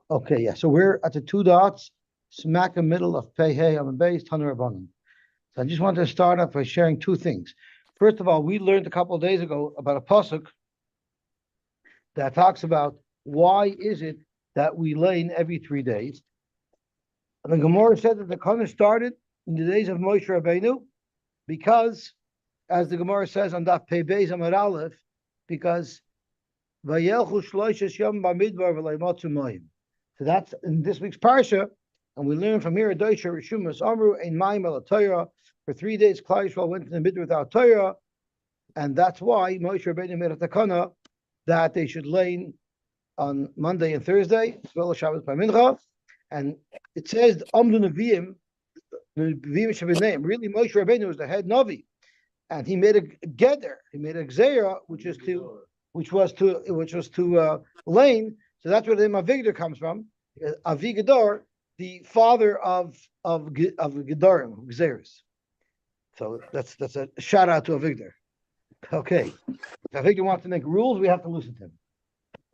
Okay, yeah. So we're at the two dots, smack in the middle of Pei Hey on the base, Tanur Rabbanim. So I just wanted to start off by sharing two things. First of all, we learned a couple of days ago about a pasuk that talks about why is it that we lane every 3 days. And the Gemara said that the Kana started in the days of Moshe Rabbeinu because, as the Gemara says on Daf Pei Beis Amar Aleph, because Vayelchu Shloishes Yom Bamidbar V'Leimatzu Mayim. So that's in this week's parsha, and we learn from here Doisha Rishumas Amru Ein Mayim El Torah. For 3 days, Klal Yisrael went in the midbar without Torah, and that's why Moshe Rabbeinu made a takana that they should lane on Monday and Thursday, as well as Shabbos by Mincha. And it says Amdu Neviim, Neviim Shabbatim. Really, Moshe Rabbeinu was the head Navi, and he made a geder, he made a gzeira, which was to lane. So that's where the name Avigdor comes from. Avigador, the father of Gedorim, Gzeris. So that's a shout out to Avigdor. Okay. If Avigdor wants to make rules, we have to listen to him.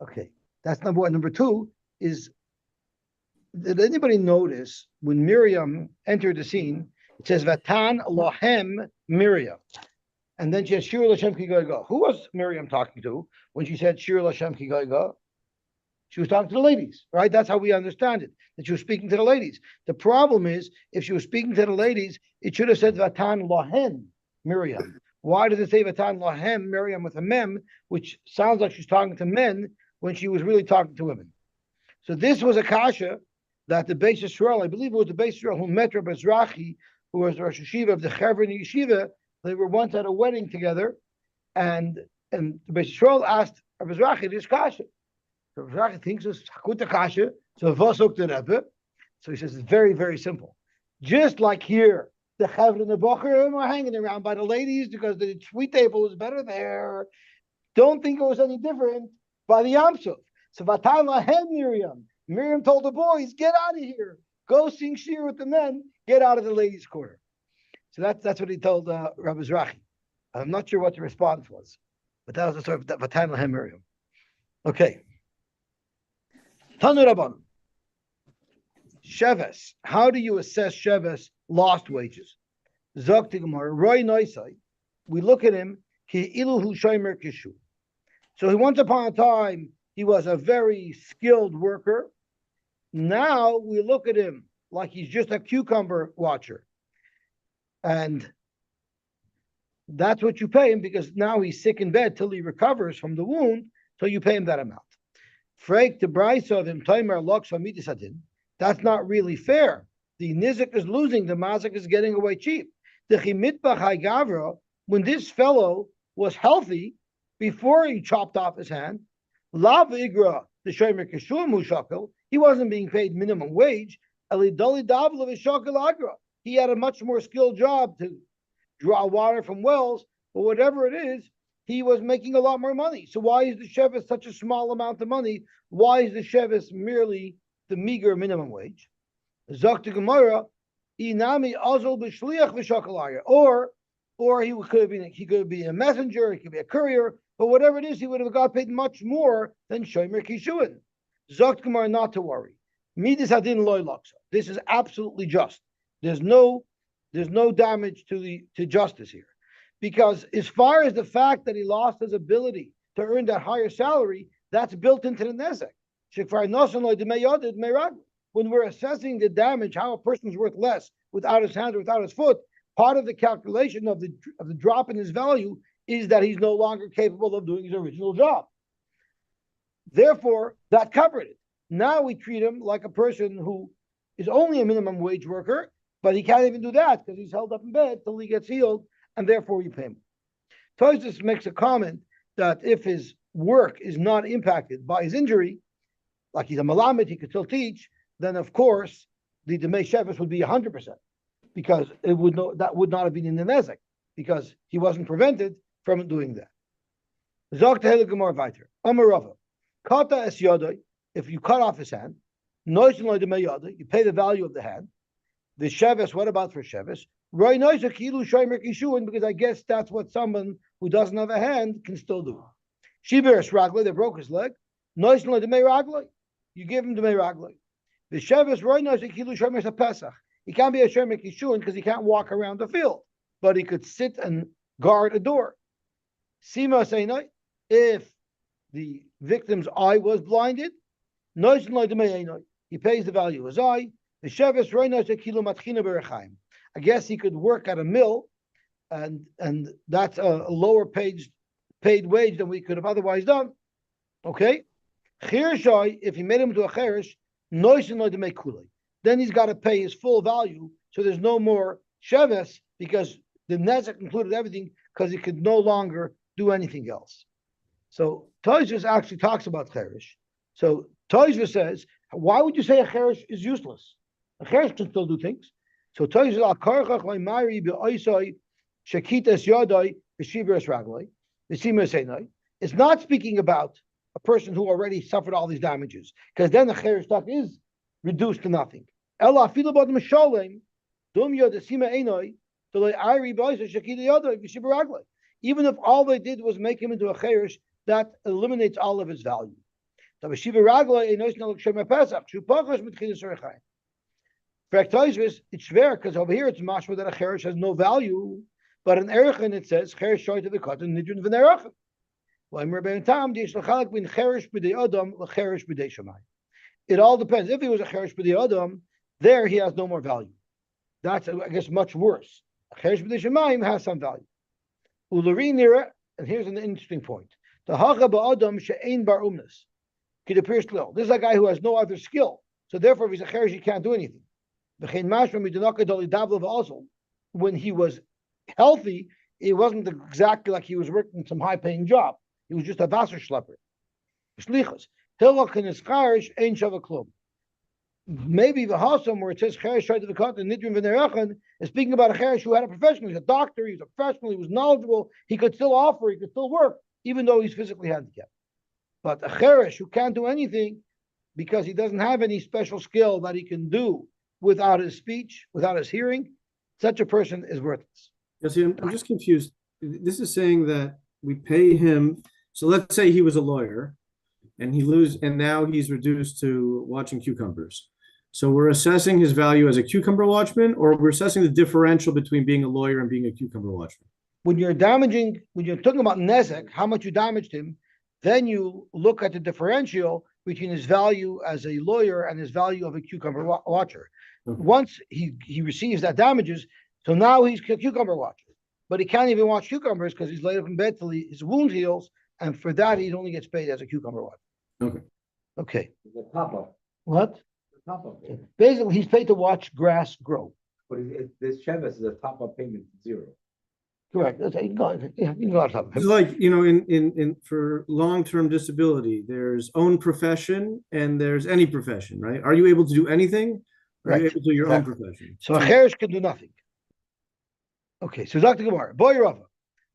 Okay. That's number one. Number two is, did anybody notice when Miriam entered the scene, it says Vatan Lohem Miriam. And then she has Shir Lashem Ki Goyga. Who was Miriam talking to when she said Shir Lashem Ki Goyga? She was talking to the ladies, right? That's how we understand it, that she was speaking to the ladies. The problem is, if she was speaking to the ladies, it should have said Vatan Lohen Miriam. Why does it say Vatan Lohem Miriam with a mem, which sounds like she's talking to men when she was really talking to women? So this was a kasha that the Beis Yisrael, I believe it was the Beis Yisrael who met Rabbi Ezrachi, who was the Rosh Yeshiva of the Chevron Yeshiva. They were once at a wedding together, and the Beis Yisrael asked Rabbi Ezrachi this kasha. So Rabbi Ezrachi thinks it's Hakuta kasha, so Vosok the Rebbe. So he says it's very, very simple. Just like here, the Chevron and the Bocher are hanging around by the ladies because the sweet table was better there. Don't think it was any different by the Yam Suf. So Vatan Lahem Miriam. Miriam told the boys, get out of here. Go sing shir with the men. Get out of the ladies' quarter. So that's what he told Rabbi Ezrachi. I'm not sure what the response was, but that was the story of Vatan Lahem Miriam. Okay. Tanu Rabban. Sheves. How do you assess Sheves lost wages? Zok Tigmar. Roy Noisai. We look at him. Ki iluhu shomer kishu. So he once upon a time, he was a very skilled worker. Now we look at him like he's just a cucumber watcher. And that's what you pay him, because now he's sick in bed till he recovers from the wound, so you pay him that amount. Freik the Bryce of him, Taimer Lux Midisadin. That's not really fair. The Nizik is losing, the Mazik is getting away cheap. The Chimitbach Gavra, when this fellow was healthy, before he chopped off his hand, Lav Igra, the Shomer Kishur Mushakel, he wasn't being paid minimum wage. Elidoli Davla Vishakel Agra. He had a much more skilled job to draw water from wells, but whatever it is, he was making a lot more money. So why is the Shevis such a small amount of money? Why is the Shevis merely the meager minimum wage? Zakta Gemara, Inami Azul B'Shliach Vishakel or he could be a messenger, he could be a courier, but whatever it is, he would have got paid much more than Shomer Kishuin. Zokt Gemara, not to worry. Midis Hadin Loy Laksa. This is absolutely just. There's no damage to justice here. Because as far as the fact that he lost his ability to earn that higher salary, that's built into the nezek. When we're assessing the damage, how a person's worth less without his hand or without his foot, part of the calculation of the drop in his value is that he's no longer capable of doing his original job. Therefore, that covered it. Now we treat him like a person who is only a minimum wage worker, but he can't even do that because he's held up in bed till he gets healed, and therefore you pay him. Tosfos makes a comment that if his work is not impacted by his injury, like he's a malamed, he could still teach, then of course the Demei Shevis would be 100%, because that would not have been in the nezek, because he wasn't prevented from doing that. Zok Tehel Gemara Vayter. Amarava. Kata es yodai. If you cut off his hand, noisin lo demei yodai, you pay the value of the hand. The Shevis, what about for Shevis? Roy noisa kilu shomer kishuin, because I guess that's what someone who doesn't have a hand can still do. Shiver Ragla, they broke his leg. Noisin lo demei Ragla. you give him the Meiragloi. The Shevis Roinos Ikilu Shemesh Pesach. He can't be a Shemek Yishun because he can't walk around the field, but he could sit and guard a door. Sima Seinai, if the victim's eye was blinded, he pays the value of his eye. The Shevis Roinos Ikilu Matchina Berechaim. I guess he could work at a mill, and that's a lower paid wage than we could have otherwise done. Okay? Chirshai, if he made him to a cherish, then he's got to pay his full value, so there's no more sheves, because the nezek included everything, because he could no longer do anything else. So Tosfos actually talks about cherish. So Tosfos says, why would you say a cherish is useless? A cherish can still do things. So Tosfos al karchach ma'mari be'oisai shekitas yadai b'shivras ragloi b'simah seinai. It's not speaking about a person who already suffered all these damages, because then the cherish stock is reduced to nothing. Even if all they did was make him into a cherish, that eliminates all of his value. It's schwer, because over here it's mashma that a cherish has no value, but in Erechin it says cherish shoy to the cotton nidjun v'nerachin. It all depends. If he was a cherish b'di adam, there he has no more value. That's, I guess, much worse. A cherish b'di shemayim has some value. U'lari and here's an interesting point. The hacha ba'adam she'ein bar umnas. This is a guy who has no other skill. So therefore, if he's a cherish, he can't do anything. When he was healthy, it wasn't exactly like he was working some high-paying job. He was just a Wasser schlepper. Maybe the Hasam, where it says Cherish tried to the cut and Nidrim V'Nerachan, is speaking about a Cherish who had a profession. He's a doctor, he's a professional, he was knowledgeable, he could still offer, he could still work, even though he's physically handicapped. But a Cherish who can't do anything because he doesn't have any special skill that he can do without his speech, without his hearing, such a person is worthless. Yosy, I'm just confused. This is saying that we pay him. So let's say he was a lawyer, and now he's reduced to watching cucumbers. So we're assessing his value as a cucumber watchman, or we're assessing the differential between being a lawyer and being a cucumber watchman. When you're talking about nezek, how much you damaged him, then you look at the differential between his value as a lawyer and his value of a cucumber watcher. Okay. Once he receives that damages, so now he's a cucumber watcher, but he can't even watch cucumbers because he's laid up in bed till his wound heals, and for that he only gets paid as a cucumber watcher. Okay. The top-up. What? The top-up. Basically, he's paid to watch grass grow. But this Shevis is a top-up payment to zero. Correct. You can go on top of it. It's like, in for long-term disability, there's own profession and there's any profession, right? Are you able to do anything? Or are you able to do your own profession? So a cherish can do nothing. Okay, so Dr. Gemara, Boy Rava,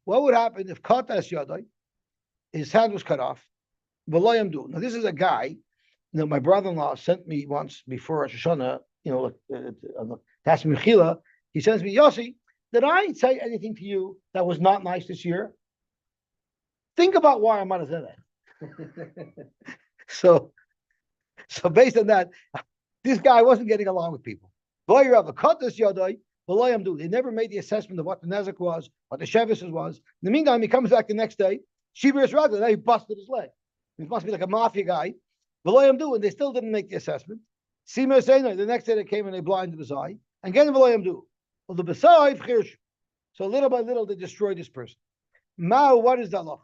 what would happen if Katas Yadai, his hand was cut off? V'loyam do. Now this is a guy, my brother-in-law sent me once before Rosh Hashanah, that's Mechila, he sends me, Yosy, did I say anything to you that was not nice this year? Think about why I might have said that. So based on that, this guy wasn't getting along with people. Boy Rava, Katas Yadai, they never made the assessment of what the nezek was, what the shevis was. In the meantime, he comes back the next day. Shibir Ragla, now he busted his leg. He must be like a mafia guy. And they still didn't make the assessment. Sima Seinai, the next day they came and they blinded his eye. And again, well, the Besai Chirsh. So little by little they destroyed this person. Mao, what is that law?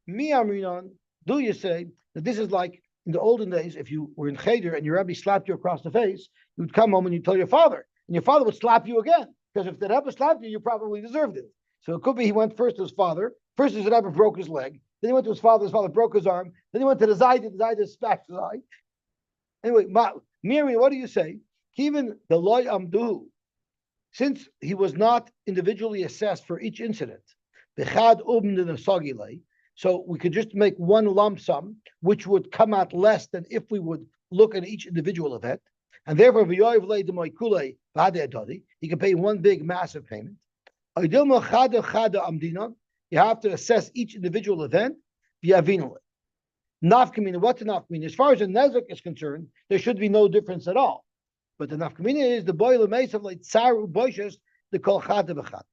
Mi Amrinon, do you say that this is like in the olden days, if you were in Cheder and your Rebbe slapped you across the face, you would come home and you'd tell your father. And your father would slap you again, because if the Rebbe slapped you, you probably deserved it. So it could be he went first to his father. First his Rebbe broke his leg. Then he went to his father broke his arm. Then he went to the Zayda smashed his eye. Anyway, Miriam, what do you say? Even the Loy Amdu, since he was not individually assessed for each incident, so we could just make one lump sum, which would come out less than if we would look at each individual event. And therefore, he can pay one big, massive payment. You have to assess each individual event. Nafkamina, what's a nafkamina? As far as the nezek is concerned, there should be no difference at all. But the nafkamina is the boil of like tsaru boishes the kol chad v'chad.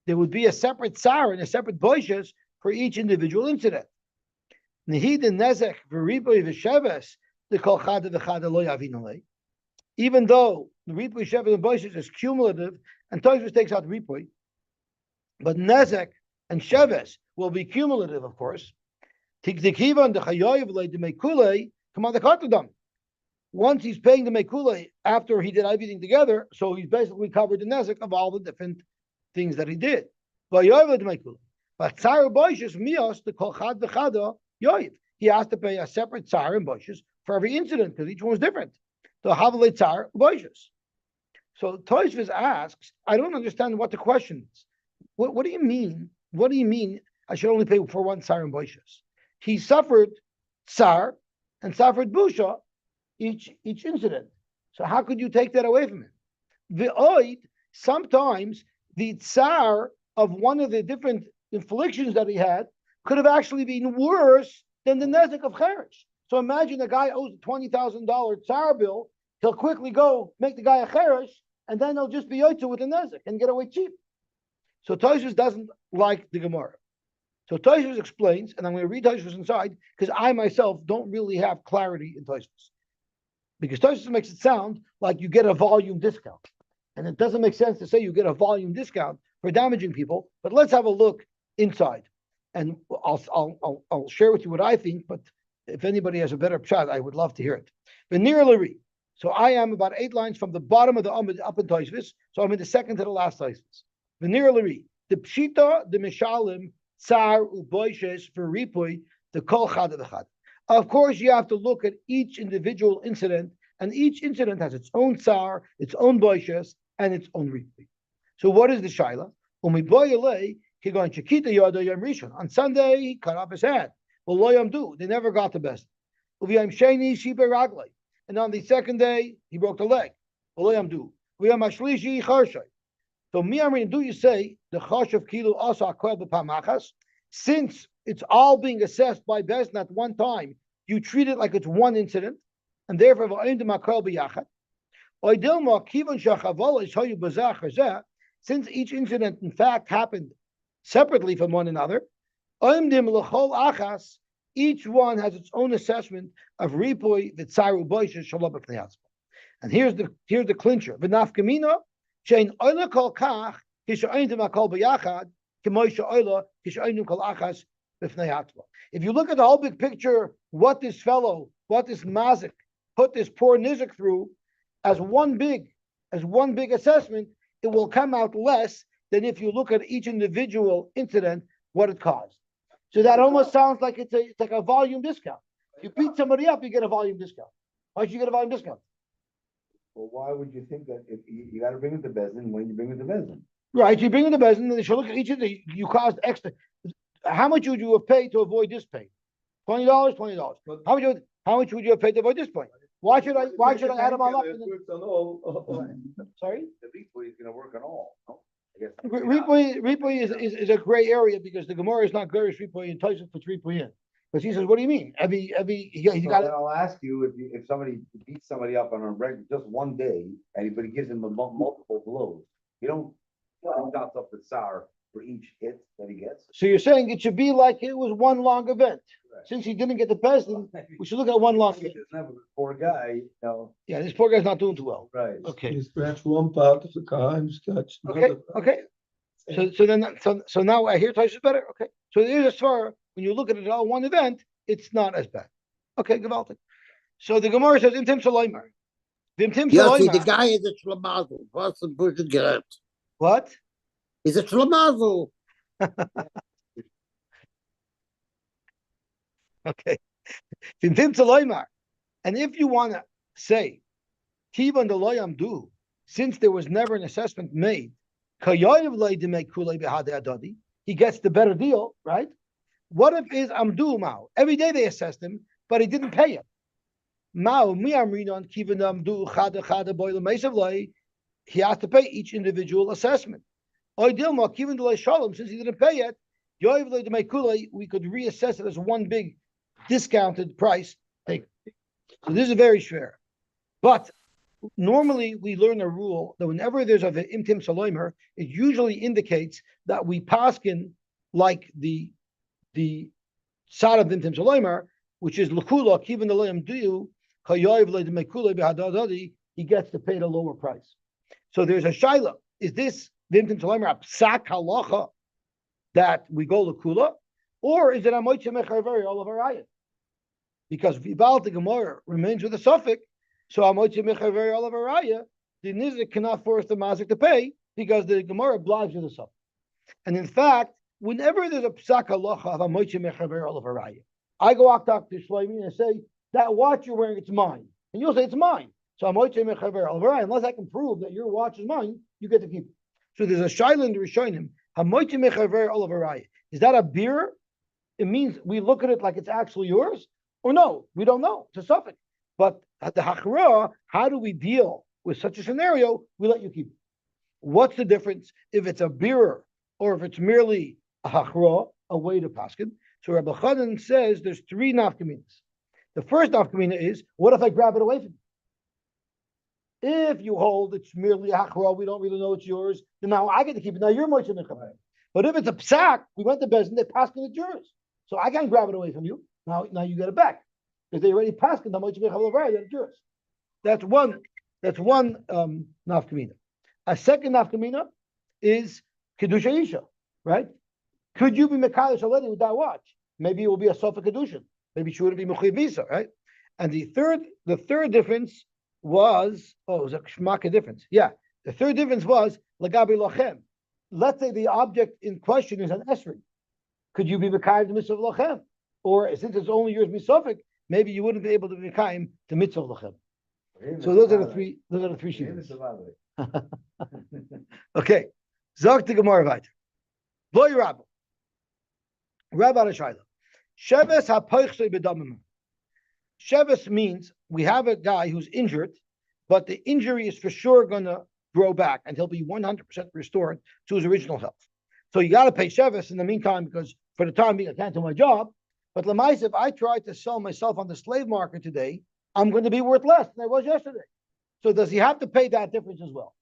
There would be a separate tsar and a separate boishes for each individual incident. Nehid the nezek v'riboy v'sheves the kol chad v'chad lo yavinale. Even though the ripoy sheves and boishes is cumulative, and Tosfos takes out ripoy, but nezek and sheves will be cumulative, of course. Once he's paying the mekule after he did everything together, so he's basically covered the nezek of all the different things that he did. But tsar boishes mios the kol chad v'chada yoiv. He has to pay a separate tsar and boishes for every incident because each one was different. So havale tsar boishes. So Tosfos asks, I don't understand what the question is. What do you mean? What do you mean? I should only pay for one tsar and boishes. He suffered tsar and suffered busha each incident. So how could you take that away from him? The sometimes the tsar of one of the different inflictions that he had could have actually been worse than the nezek of cheresh. So imagine a guy owes a $20,000 tsar bill. He'll quickly go make the guy a cheresh, and then he'll just be yotze with the nezek and get away cheap. So Tosfos doesn't like the Gemara. So Tosfos explains, and I'm going to read Tosfos inside because I myself don't really have clarity in Tosfos. Because Tosfos makes it sound like you get a volume discount. And it doesn't make sense to say you get a volume discount for damaging people, but let's have a look inside. And I'll share with you what I think, but if anybody has a better pshat, I would love to hear it. Veneer Lari. So I am about 8 lines from the bottom of the Amud up in Tosfos, so I'm in the second to the last Tosfos. Veneer Lari. The pshita, the mishalim, tsar uboishes for ripoy the kol chad v'chad. Of course, you have to look at each individual incident, and each incident has its own tsar, its own boishes, and its own ripoy. So, what is the shaila? On Sunday, he cut off his hand. Well, loyam do. They never got the best. And on the second day, he broke the leg. Well, loyam do. So miyamrin, do you say the chashav kilu also akwel b'pamachas? Since it's all being assessed by Bezdin at one time, you treat it like it's one incident, and therefore v'oindim akwel b'yachad. Oidilma kivon shachavala is hayu bazach hazeh. Since each incident in fact happened separately from one another, oimdim l'chol achas. Each one has its own assessment of ripoy v'tzaru boishes shalom b'pnei. And here's the clincher. V'nafkamina. If you look at the whole big picture, what this mazik put this poor nizik through as one big assessment, it will come out less than if you look at each individual incident, what it caused. So that almost sounds like it's like a volume discount. If you beat somebody up, you get a volume discount. Why should you get a volume discount? Well, why would you think that if you got to bring it to Bezdin when you bring it to Bezdin? Right, you bring it to Bezdin, and they should look at each of the, you caused extra. How much would you have paid to avoid this pain? $20, $20. How much would you have paid to avoid this pain? Why should I add them all up? Sorry? The ripoy is going to work on all. No? I guess. Ripoy is a gray area because the Gemara is not Gerish ripoy and Tosfos puts ripoy in. But he says, what do you mean? He got it. I'll ask you if somebody beats somebody up on a regular just one day, but he gives him multiple blows. You don't count up the tsar for each hit that he gets. So you're saying it should be like it was one long event. Right. Since he didn't get the best, we should look at one long event. Poor guy, you know. Yeah, this poor guy's not doing too well. Right. Okay. He scratched one part of the car and scratched Okay. So now I hear Tosfos better. Okay. So there's a svara. When you look at it all one event, it's not as bad. Okay, gewaltig. So the Gemara says, Im Tim Shaloimar. Yosy, the guy is a shlamazel. What's the person get? What? He's a shlamazel. Okay. Im Tim Shaloimar. And if you want to say, Kivan the loyam do, since there was never an assessment made, he gets the better deal, right? What if is Amdu Mao? Every day they assessed him, but he didn't pay it. Mao miamrinon kivan Amdu chada boiler meisavlay. He has to pay each individual assessment. Oidilma kivan delay shalom, since he didn't pay it, we could reassess it as one big discounted price taken. So this is very fair. But normally we learn a rule that whenever there's a imtim saloimer, it usually indicates that we paskin like the side of imtim saloimer, which is l'kula kivan the loyam diu kayoyv le'demekula behadadadi. He gets to pay the lower price. So there's a shaila. Is this imtim saloimer a psak halacha that we go l'kula, or is it a moitze mechaver all of arayit? Because Vibal the Gemara remains with a suffix, so Amochi Mechaver all of Araya, the Nizik cannot force the Mazik to pay because the Gemara obliges with the suffix. And in fact, whenever there's a psak halacha of Amochi Mechaver all of Araya, I go out to Shlomi and say, that watch you're wearing, it's mine. And you'll say, it's mine. So Amochi Mechaver all of Araya, unless I can prove that your watch is mine, you get to keep it. So there's a shaila in the Rishonim, Amochi Mechaver all of Araya. Is that a beer? It means we look at it like it's actually yours. Or no, we don't know. It's a suffix. But the hachra, how do we deal with such a scenario? We let you keep it. What's the difference if it's a bearer or if it's merely a hachra, a way to paskin? So Rabbi Chanan says there's three nafkaminas. The first nafkamina is, what if I grab it away from you? If you hold it's merely a hachra, we don't really know it's yours, then now I get to keep it. Now you're Moshe Mechaber. But if it's a psak, we went to Bezin, they paskin it's yours. So I can't grab it away from you. Now you get it back because they already passed it. That's yours. That's one nafkamina. A second nafkamina is kedusha isha, right? Could you be mekadosh already with that watch? Maybe it will be a sofa kedusha. Maybe she wouldn't be mechuyev visa, right? And the third difference was it was a shmaka difference. Yeah, the third difference was lagabi lochem. Let's say the object in question is an esrog. Could you be mekadosh the mitzvah of lochem? Or since it's only yours misofik, maybe you wouldn't be able to be kaim to mitzvah lachem. So those are the three shivas. Okay. Zok the Gemara weiter. Boy Rabbi. Rabbi Shayla. Sheves hapoichsei bedamim. Sheves means we have a guy who's injured, but the injury is for sure going to grow back and he'll be 100% restored to his original health. So you got to pay Sheves in the meantime because for the time being I can't do my job. But Lamais, if I try to sell myself on the slave market today, I'm going to be worth less than I was yesterday. So does he have to pay that difference as well?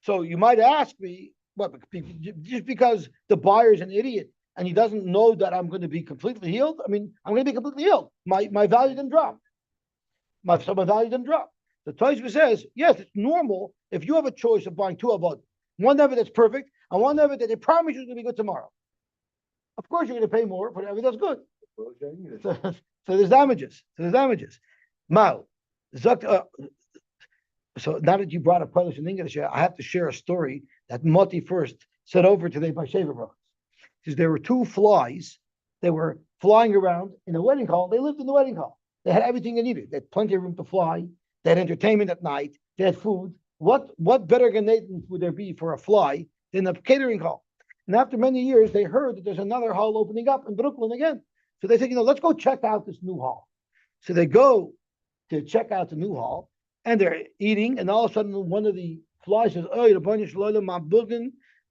So you might ask me, what, just because the buyer's an idiot and he doesn't know that I'm going to be completely healed? I mean, I'm going to be completely healed. My value didn't drop. My value didn't drop. The Tosfos says, yes, it's normal if you have a choice of buying two avodah. One of it that's perfect and one of it that they promise you is going to be good tomorrow. Of course, you're going to pay more for everything that's good. So there's damages. Mal. So now that you brought up Polish and English, I have to share a story that Moti first said over today by Shaver Brothers. Because there were two flies. They were flying around in a wedding hall. They lived in the wedding hall. They had everything they needed. They had plenty of room to fly. They had entertainment at night. They had food. What better Ganeden would there be for a fly than a catering hall? And after many years, they heard that there's another hall opening up in Brooklyn again. So they said, let's go check out this new hall. So they go to check out the new hall, and they're eating, and all of a sudden one of the flies says,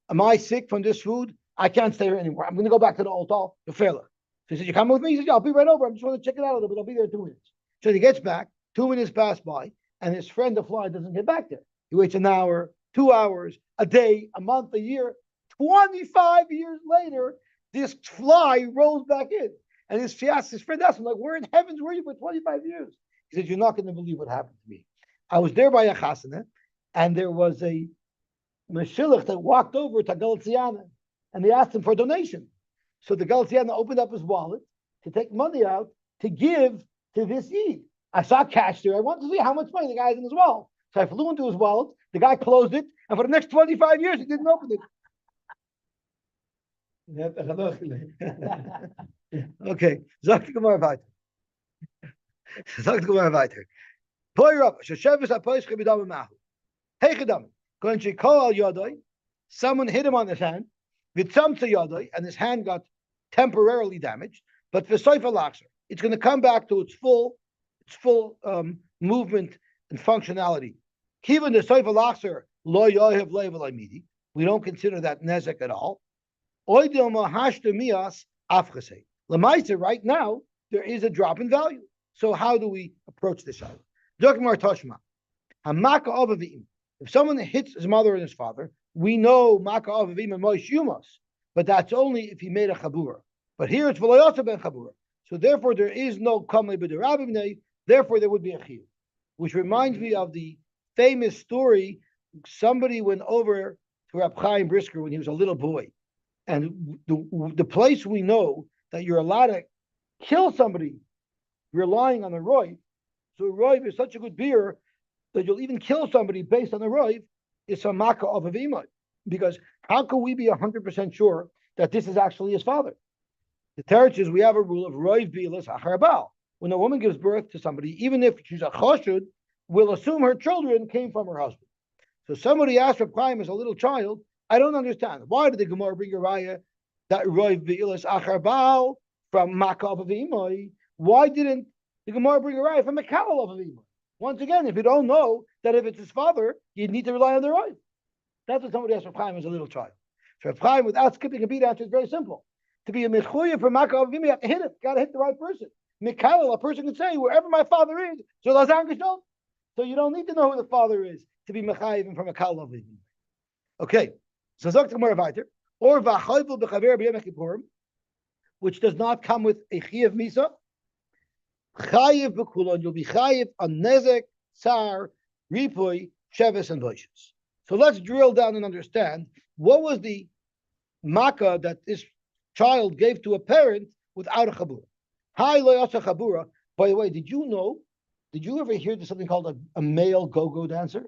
am I sick from this food? I can't stay here anymore. I'm going to go back to the old hall, the fella. So he said, you come with me? He said, yeah, I'll be right over. I just want to check it out a little bit. I'll be there in 2 minutes. So he gets back, 2 minutes pass by, and his friend, the fly, doesn't get back there. He waits an hour, 2 hours, a day, a month, a year. 25 years later, this fly rolls back in. And his friend asked him, like, where in heavens were you for 25 years? He said, you're not going to believe what happened to me. I was there by a chasana, and there was a meshilach that walked over to Galiciana, and they asked him for a donation. So the Galiciana opened up his wallet to take money out to give to this Eid. I saw cash there. I wanted to see how much money the guy had in his wallet. So I flew into his wallet. The guy closed it, and for the next 25 years, he didn't open it. Okay, sagt die Gemara weiter. Sagt die Gemara weiter. Poi Rav, shesheves hapoish chibidam mahu. Hey chidam, going to call al yadai. Someone hit him on his hand. Vitzamtza yadai, and his hand got temporarily damaged. But v'soifa laxer, it's going to come back to its full movement and functionality. Kivan the soifa laxer lo yohev level amidi. We don't consider that nezek at all. Lamaisa, right now, there is a drop in value. So how do we approach this? If someone hits his mother and his father, we know maka avavim and moish yumas, but that's only if he made a chabura. But here it's v'loyasa ben chabura. So therefore there is no kamei b'derabim. Therefore there would be a chiyuv, which reminds me of the famous story. Somebody went over to Reb Chaim Brisker when he was a little boy, and the place we know that you're allowed to kill somebody relying on the roiv. So roiv is such a good beer that you'll even kill somebody based on the roiv is a makkah of avimah. Because how can we be 100% sure that this is actually his father? The teretz is we have a rule of roiv bilas acharbal. When a woman gives birth to somebody, even if she's a chashud, we'll assume her children came from her husband. So somebody asked Reb Chaim as a little child, I don't understand. Why did the Gemara bring a raya that roiv bilas acharbal from makkah of avimah? Why didn't the Gemara bring a raya from a kal of avimah? Once again, if you don't know that if it's his father, you need to rely on the roiv. That's what somebody asked Reb Chaim as a little child. So Reb Chaim, without skipping a beat, answer is very simple. To be a mechuyev for makkah of avimah, you have to hit it. Got to hit the right person. Mikhail, a person can say, wherever my father is, so lazan gishon. So you don't need to know who the father is to be mechayiv from a kal of avimah. Okay, so Zok Gemara weiter. Or v'achayvul b'chaver b'yom kippurim, which does not come with a chiyav misa. Chayiv b'kulon, you'll be chayiv on nezek, tsar, ripoy, sheves, and boishes. So let's drill down and understand what was the makkah that this child gave to a parent without a chabura. Hi loyasa chabura. By the way, did you ever hear of something called a male go-go dancer?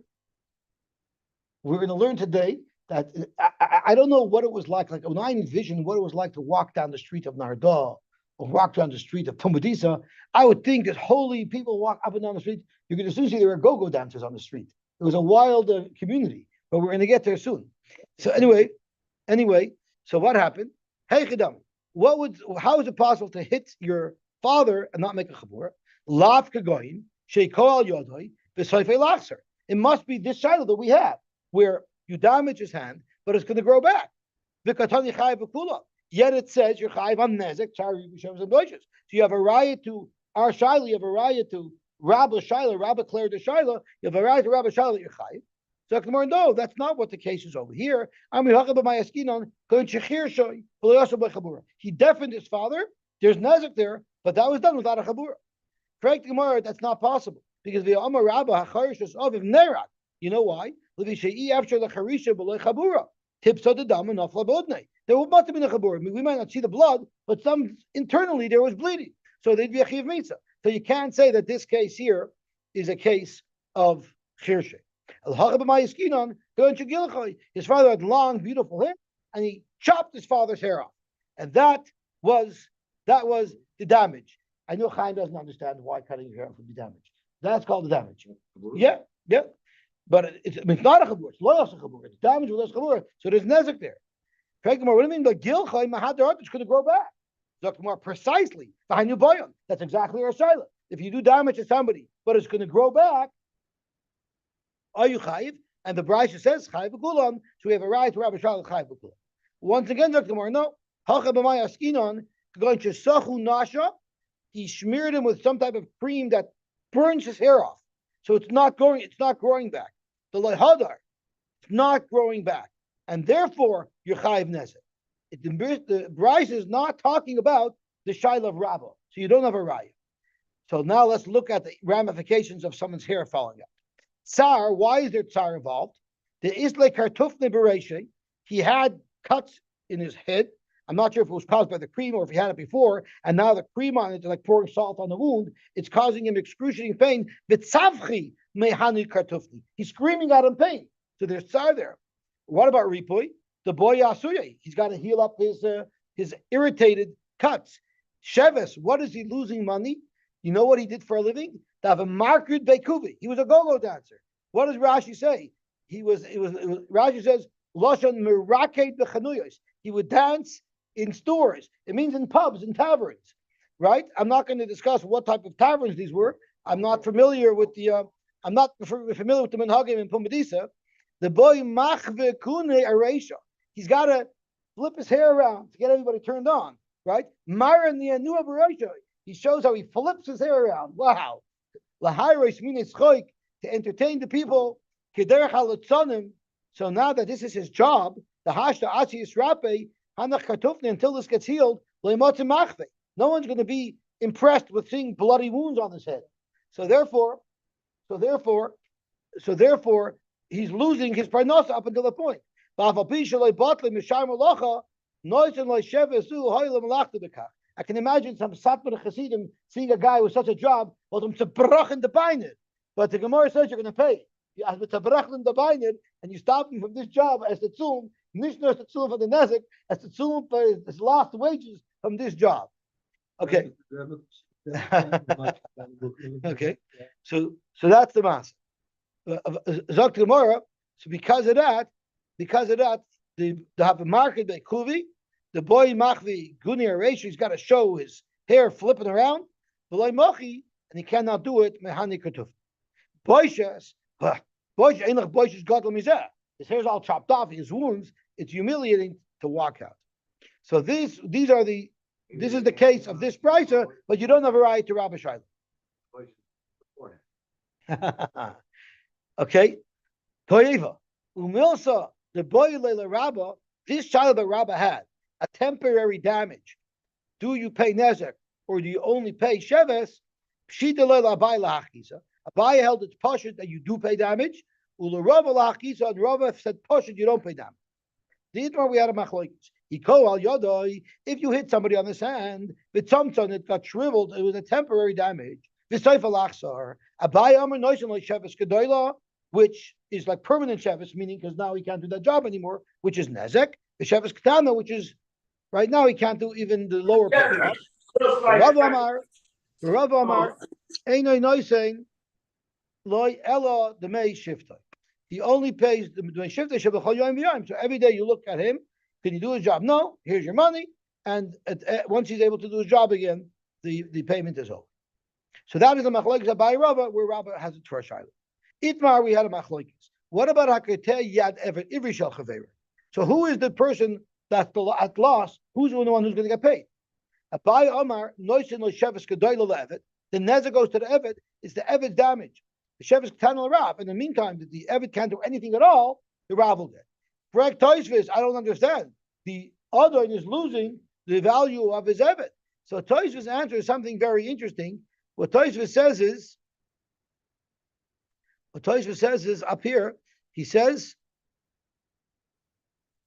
We're going to learn today that I don't know what it was like when I envisioned what it was like to walk down the street of Narda or walk down the street of Pumbedisa. I would think that holy people walk up and down the street. You could assume there were go-go dancers on the street. It was a wild community, but we're going to get there soon. So anyway, so what happened? Hey Chidam, how is it possible to hit your father and not make a chabur? Lav kagoyin sheikol yodoi v'soifei lachser. It must be this child that we have, where you damage his hand, but it's going to grow back. V'katani chayiv v'kula. Yet it says you're chayiv on nezek, tzari b'shavos and boishes. So you have a raya to our shaila, you have a raya to Rabba Shaila, Rabba Claire de Shaila, you have a raya to Rabba Shaila that you're chayiv. So no, that's not what the case is over here. He deafened his father. There's nezek there, but that was done without a chabura. Correct the Gemara, that's not possible because the Amar Rabba Hacharish of Nerak. You know why? There must have been a chabura. We might not see the blood, but internally there was bleeding, so they'd be a chiv mitzvah. So you can't say that this case here is a case of chirshe. His father had long, beautiful hair, and he chopped his father's hair off, and that was the damage. I know Chaim doesn't understand why cutting your hair off would be damage. That's called the damage. Yeah, but it's not a chabur. It's loyal chabur. It's damage with a chabur. So there's nezek there. What do you mean? The gilchay mahad is going to grow back. More precisely, that's exactly our shaila. If you do damage to somebody, but it's going to grow back. Are you chayiv? And the Brisa says chayiv b'kulam, so we have a right to Rabbi Shalom chayiv b'kulam. Once again, Dr. Gemara, no. Hacha b'may askinon going to sachu nasha. He smeared him with some type of cream that burns his hair off, so it's not growing. It's not growing back. The lehadar, it's not growing back, and therefore you're chayiv nezek. The Brisa is not talking about the shaila of Rabba, so you don't have a raya. So now let's look at the ramifications of someone's hair falling out. Tsar, why is there tsar involved? The isle kartufne bereshe, he had cuts in his head. I'm not sure if it was caused by the cream or if he had it before, and now the cream on it is like pouring salt on the wound. It's causing him excruciating pain. V'tzavchi mehani kartufni. He's screaming out in pain. So there's tsar there. What about ripoy? The boy Yasuye, he's got to heal up his irritated cuts. Sheves, what is he losing money? You know what he did for a living? He was a go-go dancer. What does Rashi say? Rashi says, Lashon meraked b'chanuyos. He would dance in stores. It means in pubs and taverns, right? I'm not going to discuss what type of taverns these were. I'm not familiar with the Menhagim in Pumbedisa. The boy machve kune aresha. He's got to flip his hair around to get everybody turned on, right? Mara nianua baresha. He shows how he flips his hair around. Wow. Lahayros means choik, to entertain the people. Kederech halatzonim. So now that this is his job, the hashta atzius rape hanach katufni, until this gets healed, leimotzim machve. No one's going to be impressed with seeing bloody wounds on his head. So therefore, he's losing his parnasa up until the point. I can imagine some Satmar Chassidim seeing a guy with such a job, well, them to brach in the beinid. But the Gemara says you're going to pay. You have to brach in the beinid, and you stop him from this job as the tzum, nicht nur as the tzum for the nezik, as the tzum for his lost wages from this job. Okay. Okay. So that's the mass. Zok Gemara. So because of that, they have a market by Kuvi. The boy Machvi Guni Aresh, he's got to show his hair flipping around. V'loy Mochi, and he cannot do it. Mehani Ketuf. Boishes, Einach Boishes Gadol Mizeh. His hair's all chopped off. His wounds. It's humiliating to walk out. So this is the case of this brisa, but you don't have a right to Rabbi Shaila. Okay. Toyeva. Umilsa, the boy Leila Rabba, this child that Rabba had, a temporary damage. Do you pay nezek or do you only pay sheves? Pshita Leila Abai lahachisa. Abai held it's pashut that you do pay damage. Ula Rabba lahachisa, and Rabba said pashut you don't pay damage. The Itmar we had a machlokes. Iko al yodoi, if you hit somebody on this hand, v'tzomtzon, it got shriveled, it was a temporary damage. V'soif alachsar, Abai amar noisin like sheves kedoila, which is like permanent shevis, meaning because now he can't do that job anymore, which is nezek. The shevis ketana, which is right now he can't do even the lower part job. Rav Amar, Einoi Noisein, Loi Ella the May Shifta. He only pays the Shifta Shabachal Yom Yom. So every day you look at him, can you do his job? No, here's your money. And once he's able to do his job again, the payment is over. So that is the machlokes Abai Rava, where Rava has a Tvar Shaila. Itmar, we had a machlokes. What about Haketeh Yad Evet Ivri Shel Chavera? So who is the person that's at loss? Who's the one who's going to get paid? Abai Omar Noisin Lo Sheves Kedoila LeEvet. The Nezek goes to the Evet. It's the Evet's damage. The Sheves Ketan Rav. In the meantime, that the Evet can't do anything at all, the Rav will get. Correct Toisvis, I don't understand. The Adon is losing the value of his Evet. So Toisvis' answer is something very interesting. What Toisvis says is up here. He says,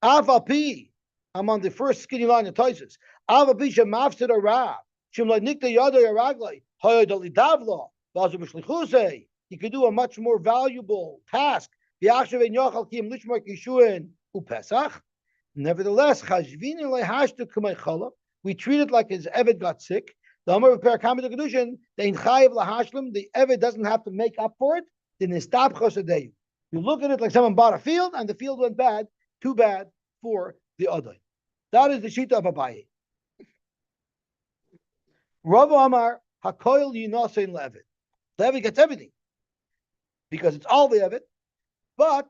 Avapi. I'm on the first skinny line of Toisvis. Avapi shemafsid arav. Shemla nikta yado yaraglai. Hayadali davla. Bazu mishlichuse. He could do a much more valuable task. Nevertheless, we treat it like his Evet got sick. The Evet doesn't have to make up for it. You look at it like someone bought a field and the field went bad. Too bad for the other. That is the shita of Abaye. Rav Amar Hakoil Yinosein Levet. Levet gets everything because it's all the Evet. But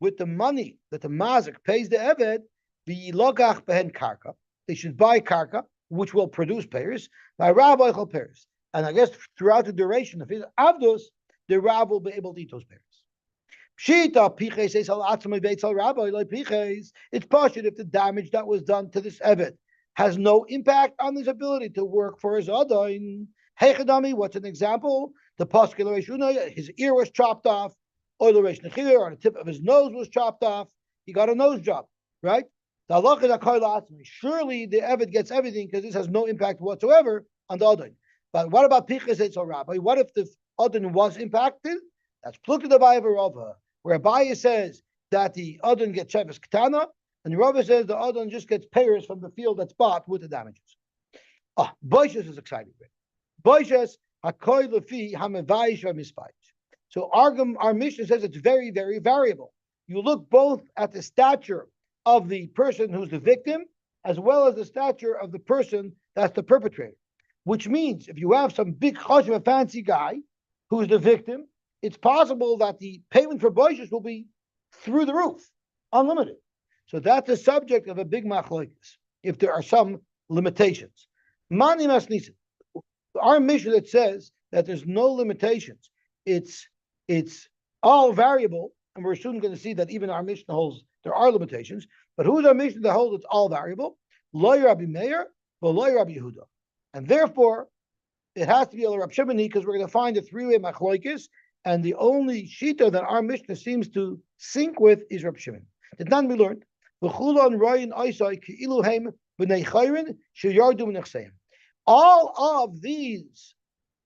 with the money that the mazik pays the Evet, the logach behen karka, they should buy karka, which will produce payers, by rabbi chol payers. And I guess throughout the duration of his avdos, the rab will be able to eat those payers. Pshita piches es al atzmei beitz al rabbi like piches. It's partial if the damage that was done to this Evet has no impact on his ability to work for his adain. Hechadami, what's an example? The paskel his ear was chopped off. Or the tip of his nose was chopped off. He got a nose job, right? The halacha is a surely the Evet gets everything because this has no impact whatsoever on the Adon. But what about Piches Eitzel Rabbi? What if the Adon was impacted? That's Plukah the Bava Rava, where Abaye says that the Adon gets Sheves Ketana, and the Rava says the Adon just gets payers from the field that's bought with the damages. Boishes is exciting. Boishes Hakoy Lefi Hamevaish Vamispaish. So our mission says it's very, very variable. You look both at the stature of the person who's the victim, as well as the stature of the person that's the perpetrator. Which means if you have some big choshev, a fancy guy who's the victim, it's possible that the payment for boishes will be through the roof, unlimited. So that's the subject of a big machlokes, if there are some limitations. Mani masnisin. our mission that says that there's no limitations. It's all variable, and we're soon going to see that even our mission holds there are limitations. But who is our mission that holds it's all variable? Lo Rabbi Meir, but lo Rabbi Yehuda, and therefore it has to be a Rabbi Shimon because we're going to find a three-way machloikis, and the only shita that our Mishnah seems to sync with is Rabbi Shimon. Did not be learned. All of these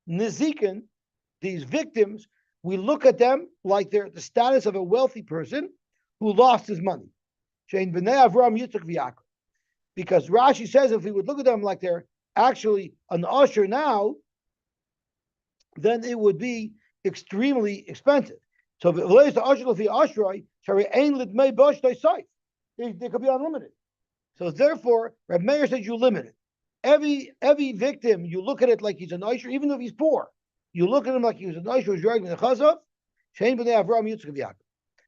nizikin, these victims, we look at them like they're the status of a wealthy person who lost his money. Because Rashi says if we would look at them like they're actually an usher now, then it would be extremely expensive. So if it relates to usher if ushroi, they could be unlimited. So therefore, Reb Meir says you limit it. Every victim, you look at it like he's an usher, even if he's poor. You look at him like he was an usher who's dragging the chazov.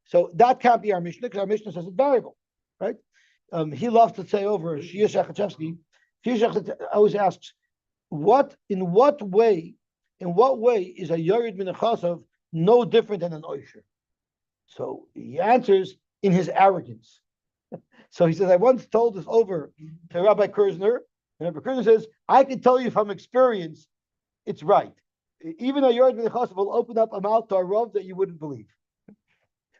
So that can't be our Mishnah because our Mishnah says it's variable, right? He loves to say over Shia Shachachevsky. Shia always asks, in what way is a Yared min Chassav no different than an Oisher? So he answers in his arrogance. So he says, I once told this over to Rabbi Kerzner, and Rabbi Kerzner says, I can tell you from experience, it's right. Even a Yared min Chassav will open up a mouth to a Rav that you wouldn't believe.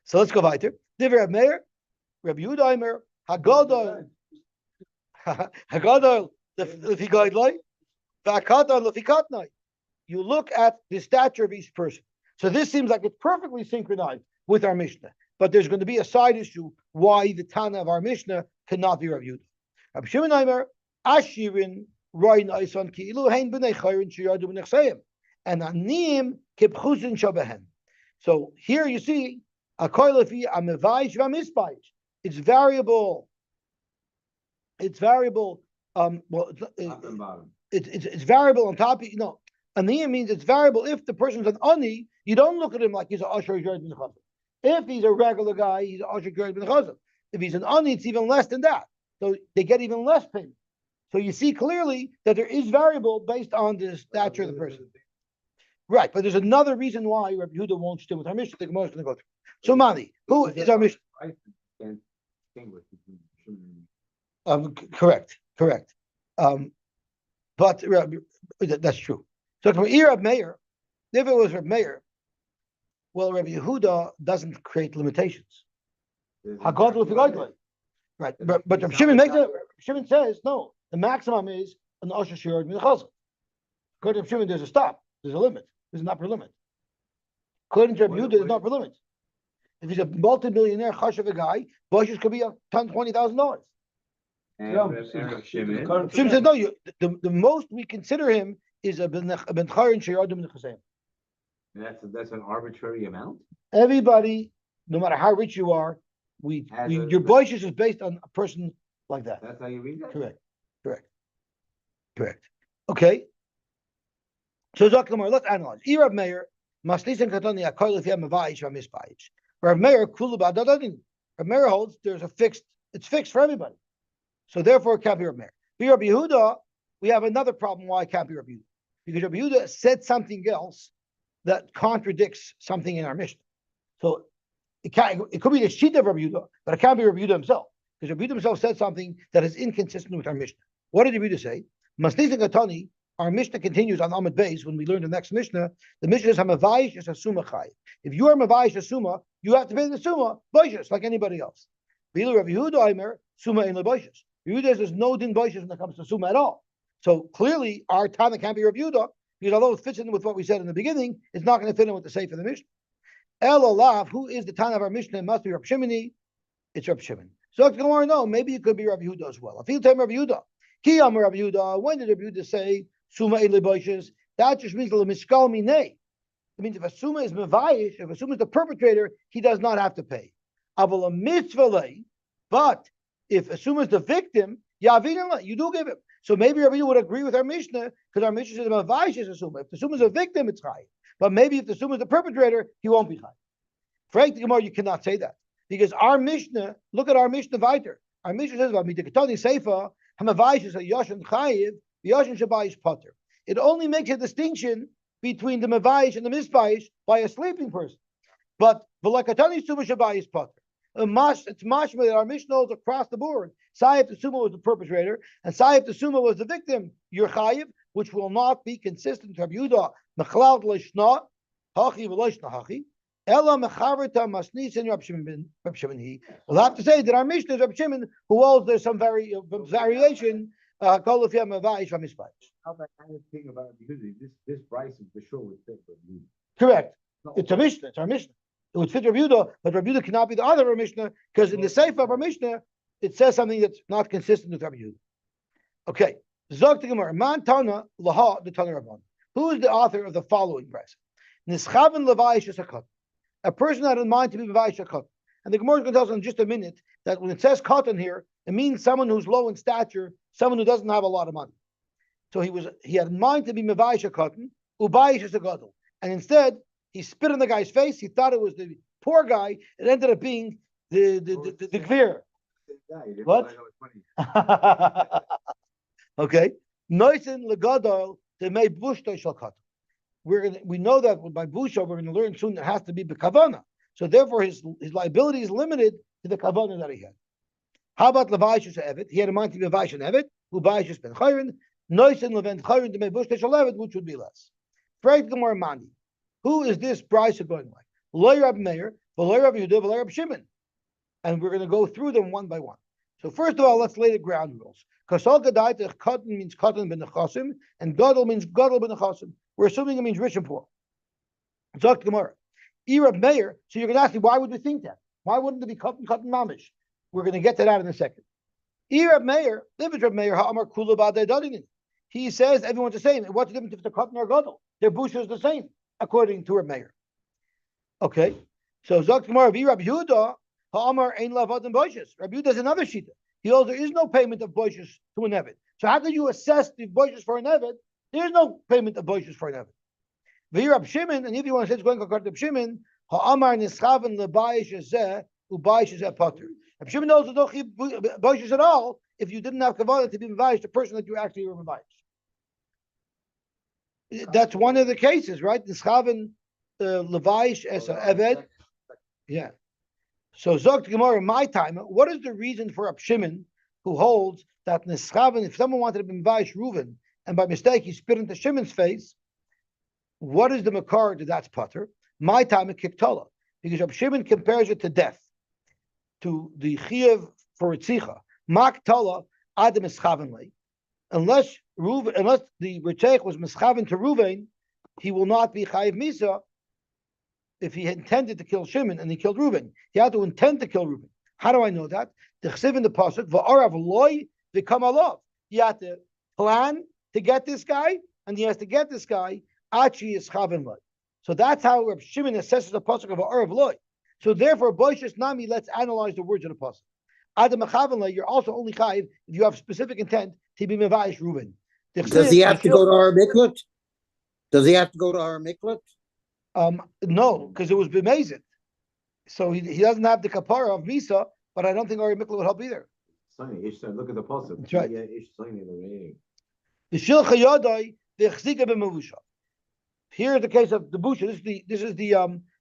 So let's go weiter. Divrei Reb Meir, Rabbi Yehuda Omer, Hagadol, Hagadol, Lefi Gaidlai, V'Hakadol Lefi Katnai. You look at the stature of each person. So this seems like it's perfectly synchronized with our Mishnah. But there's going to be a side issue why the Tana of our Mishnah cannot be Rabbi Yehuda. Rabbi Shimon Omer, Ashirin, Roin Aisan Ki'ilu Hein B'nei Chayrin Sheyadu B'nechseim, and Anim Kibchusin Shabehen. So here you see, it's variable. It's variable. It's variable on top. Aniyah means it's variable. If the person's an ani, you don't look at him like he's an usher Jared bin Chazal. If he's a regular guy, he's an usher Jared bin Chazal. If he's an ani, it's even less than that. So they get even less payment. So you see clearly that there is variable based on the stature of the person. Right, but there's another reason why Rabbi Yehuda won't stick with our Mishnah. The Gemara is going to go through. So Mani, who is our Mishnah? Correct. But that's true. So Rabbi Meir, if it was Rabbi Meir, well, Rabbi Yehuda doesn't create limitations. Right, but Rabbi Shimon makes it. Shimon says no. The maximum is an Osher Shirod Min Chazal. According to Shimon, there's a stop. There's a limit. There's an upper limit. According to Rabbi Yehuda, there's an upper limit. If he's a multi-millionaire chashav guy, Boshers could be $20,000. Shimon says no. The most we consider him is a ben chayin sheyadim nechasem. That's an arbitrary amount. Everybody, no matter how rich you are, your Boshers is based on a person like that. That's how you read that. Correct. Okay. So Zaklamar, let's analyze. Rav Meir, Maslisan Katani Akol if you have Mavaish or Misbaish. Rav Meir, Kulubad Dadadin. Rav Meir holds it's fixed for everybody. So therefore it can't be Rav Meir. Rabbi Yehuda, we have another problem why it can't be Rabbi Yehuda. Because Rabbi Yehuda said something else that contradicts something in our Mishnah. So it could be the sheet of Rabbi Yehuda, but it can't be Rabbi Yehuda himself. Because Rabbi Yehuda himself said something that is inconsistent with our Mishnah. What did Rabbi Yehuda say? Maslisan Katani. Our Mishnah continues on Amud Beis when we learn the next Mishnah. The Mishnah is Hamavayish is a Summa Chai. If you are Mavayish a Summa, you have to pay the Summa, Boishas, like anybody else. Bilu Rav Yehuda Aimer, Summa in the Boishas. Yehuda says there's no din Boishas when it comes to Summa at all. So clearly, our Tana can't be Rav Yehuda, because although it fits in with what we said in the beginning, it's not going to fit in with the Sefer of the Mishnah. El Olav, who is the Tana of our Mishnah, it must be Rav Shimoni. It's Rav Shimon. So it's going to know, maybe it could be Rav Yehuda as well. If you tell Rav Yehuda, Ki Amar Rav Yehuda, when did Rav Yehuda say, Suma ele boishes? That just means the miskal minei. It means if a suma is mevayish, if a suma is the perpetrator, he does not have to pay. Aval a mitzvah, but if a suma is the victim, yavin you do give him. So maybe Rabbi would agree with our Mishnah because our Mishnah says mevayish is a suma. If the suma is a victim, it's high. But maybe if the suma is the perpetrator, he won't be high. Frank the Gemara, you cannot say that because our Mishnah. Look at our Mishnah weiter. Our Mishnah says about midikatoni seifa hamavayish is a yoshan chayiv. If It only makes a distinction between the Mavaish and the Misvaish by a sleeping person. But Velakatani Suma Shabai Potter. It's mashma that our Mishnah is across the board. Saif the Suma was the perpetrator, and Saif the Suma was the victim. You're chayiv, which will not be consistent to Rabbi Yehuda. Mechalal leishna hachi v'leishna hachi. Ella mecharita masnis and Rabbi Shimon he. We'll have to say that our Mishnah is Rabbi Shimon, who holds there's some variation. Kol of yam avaish v'misvaish. How about kind of thing about it? Because this price is for sure would fit for you. Correct. It's a Mishnah. It's our Mishnah. It would fit Rabbi Yehuda, but Rabbi Yehuda cannot be the other Mishnah because in the Sefer of our Mishnah it says something that's not consistent with Rabbi Yehuda. Okay. Zog Gemara, Man Tana Laha the Tana Rabban. Who is the author of the following verse? Nischaven Levayish Sakat. A person that had in mind to be Levayish Sakat. And the Gemara is going to tell us in just a minute that when it says Katan here, it means someone who's low in stature, someone who doesn't have a lot of money. So he had in mind to be Levayish Sakatan, Ubayish Sagadol. And instead, he spit in the guy's face. He thought it was the poor guy. It ended up being the Gvir. What? Okay. Noisin legadol they made bush shalkat. We know that by busha we're going to learn soon. It has to be bekavana. So therefore, his liability is limited to the kavana that he had. How about levayish evet? He had in mind to be levayish and evet. Ubayish ben chayrin. Noisin leven chayrin to make bush shalevet, which would be less. Frank Gemara Mandi. Who is this Bryce going like? Lo Rab Meir, Lo Rab Yehuda, Lo Rab Shimon. And we're going to go through them one by one. So first of all, let's lay the ground rules. Kasal Gadaita, Katan means Katan ben Nechasim, and Gadol means Gadol ben Nechasim. We're assuming it means rich and poor. Talk to Gemara. Rab Meir, so you're going to ask me, why would we think that? Why wouldn't it be Katan Mamish? We're going to get to that in a second. Rab Meir, Livid Rab Meir, Ha'amar Kula Ba'adei Dadinin. He says everyone's the same. What's the difference if they're Katan or Gadol? Their busha is the same, according to Rab Meir. Okay, so Zok Gemara, Rab Yehuda, Ha'amar Ein Lavadim Boishes. Rab Yehuda is another shita. He holds there is no payment of boishes to an evet. So how can you assess the boishes for an evet? There is no payment of boishes for an evet. Rab Shimon, and if you want to say it's going according to Shimon, Ha'amar Nischaven Lebayish Zeh Ubayish Zeh Potter. Rab Shimon knows there's no boishes at all if you didn't have kavanah to be mevayish the person that you actually were mevayish. That's one of the cases, right? Nischaven Levayish as a Eved. Yeah. So Zog to Gemara, in my time, what is the reason for Rab Shimon who holds that Nischaven, if someone wanted to be Mevayish Reuven, and by mistake he spit into Shimon's face, what is the makar to that's putter? My time at Kiktola. Because Rab Shimon compares it to death, to the Chiev for Itzicha. Maktola, Adam Ischavenle. Unless the Ritzech was Mischaven to Reuven, he will not be Chayiv Misa if he intended to kill Shimon and he killed Reuven. He had to intend to kill Reuven. How do I know that? The Chsiv in the Pasuk, V'arav loy v'kam alav. He had to plan to get this guy, and he has to get this guy, Achi is Chaven loy. So that's how Reb Shimon assesses the Pasuk of V'arav loy. So therefore, Boishas Nami, let's analyze the words of the Pasuk. Adam Chaven loy, you're also only Chayiv if you have specific intent to be Mevayish Reuven. Does he have to go to our miklat? Does he have to go to our miklat? No, because it was b'mezid. So he doesn't have the kapara of Misa, but I don't think Ari Mikla would help either. Look at the pasuk. That's right. The Shilcha Yodai, the Chzika b'Mavusha. Here's the case of the Busha. This is the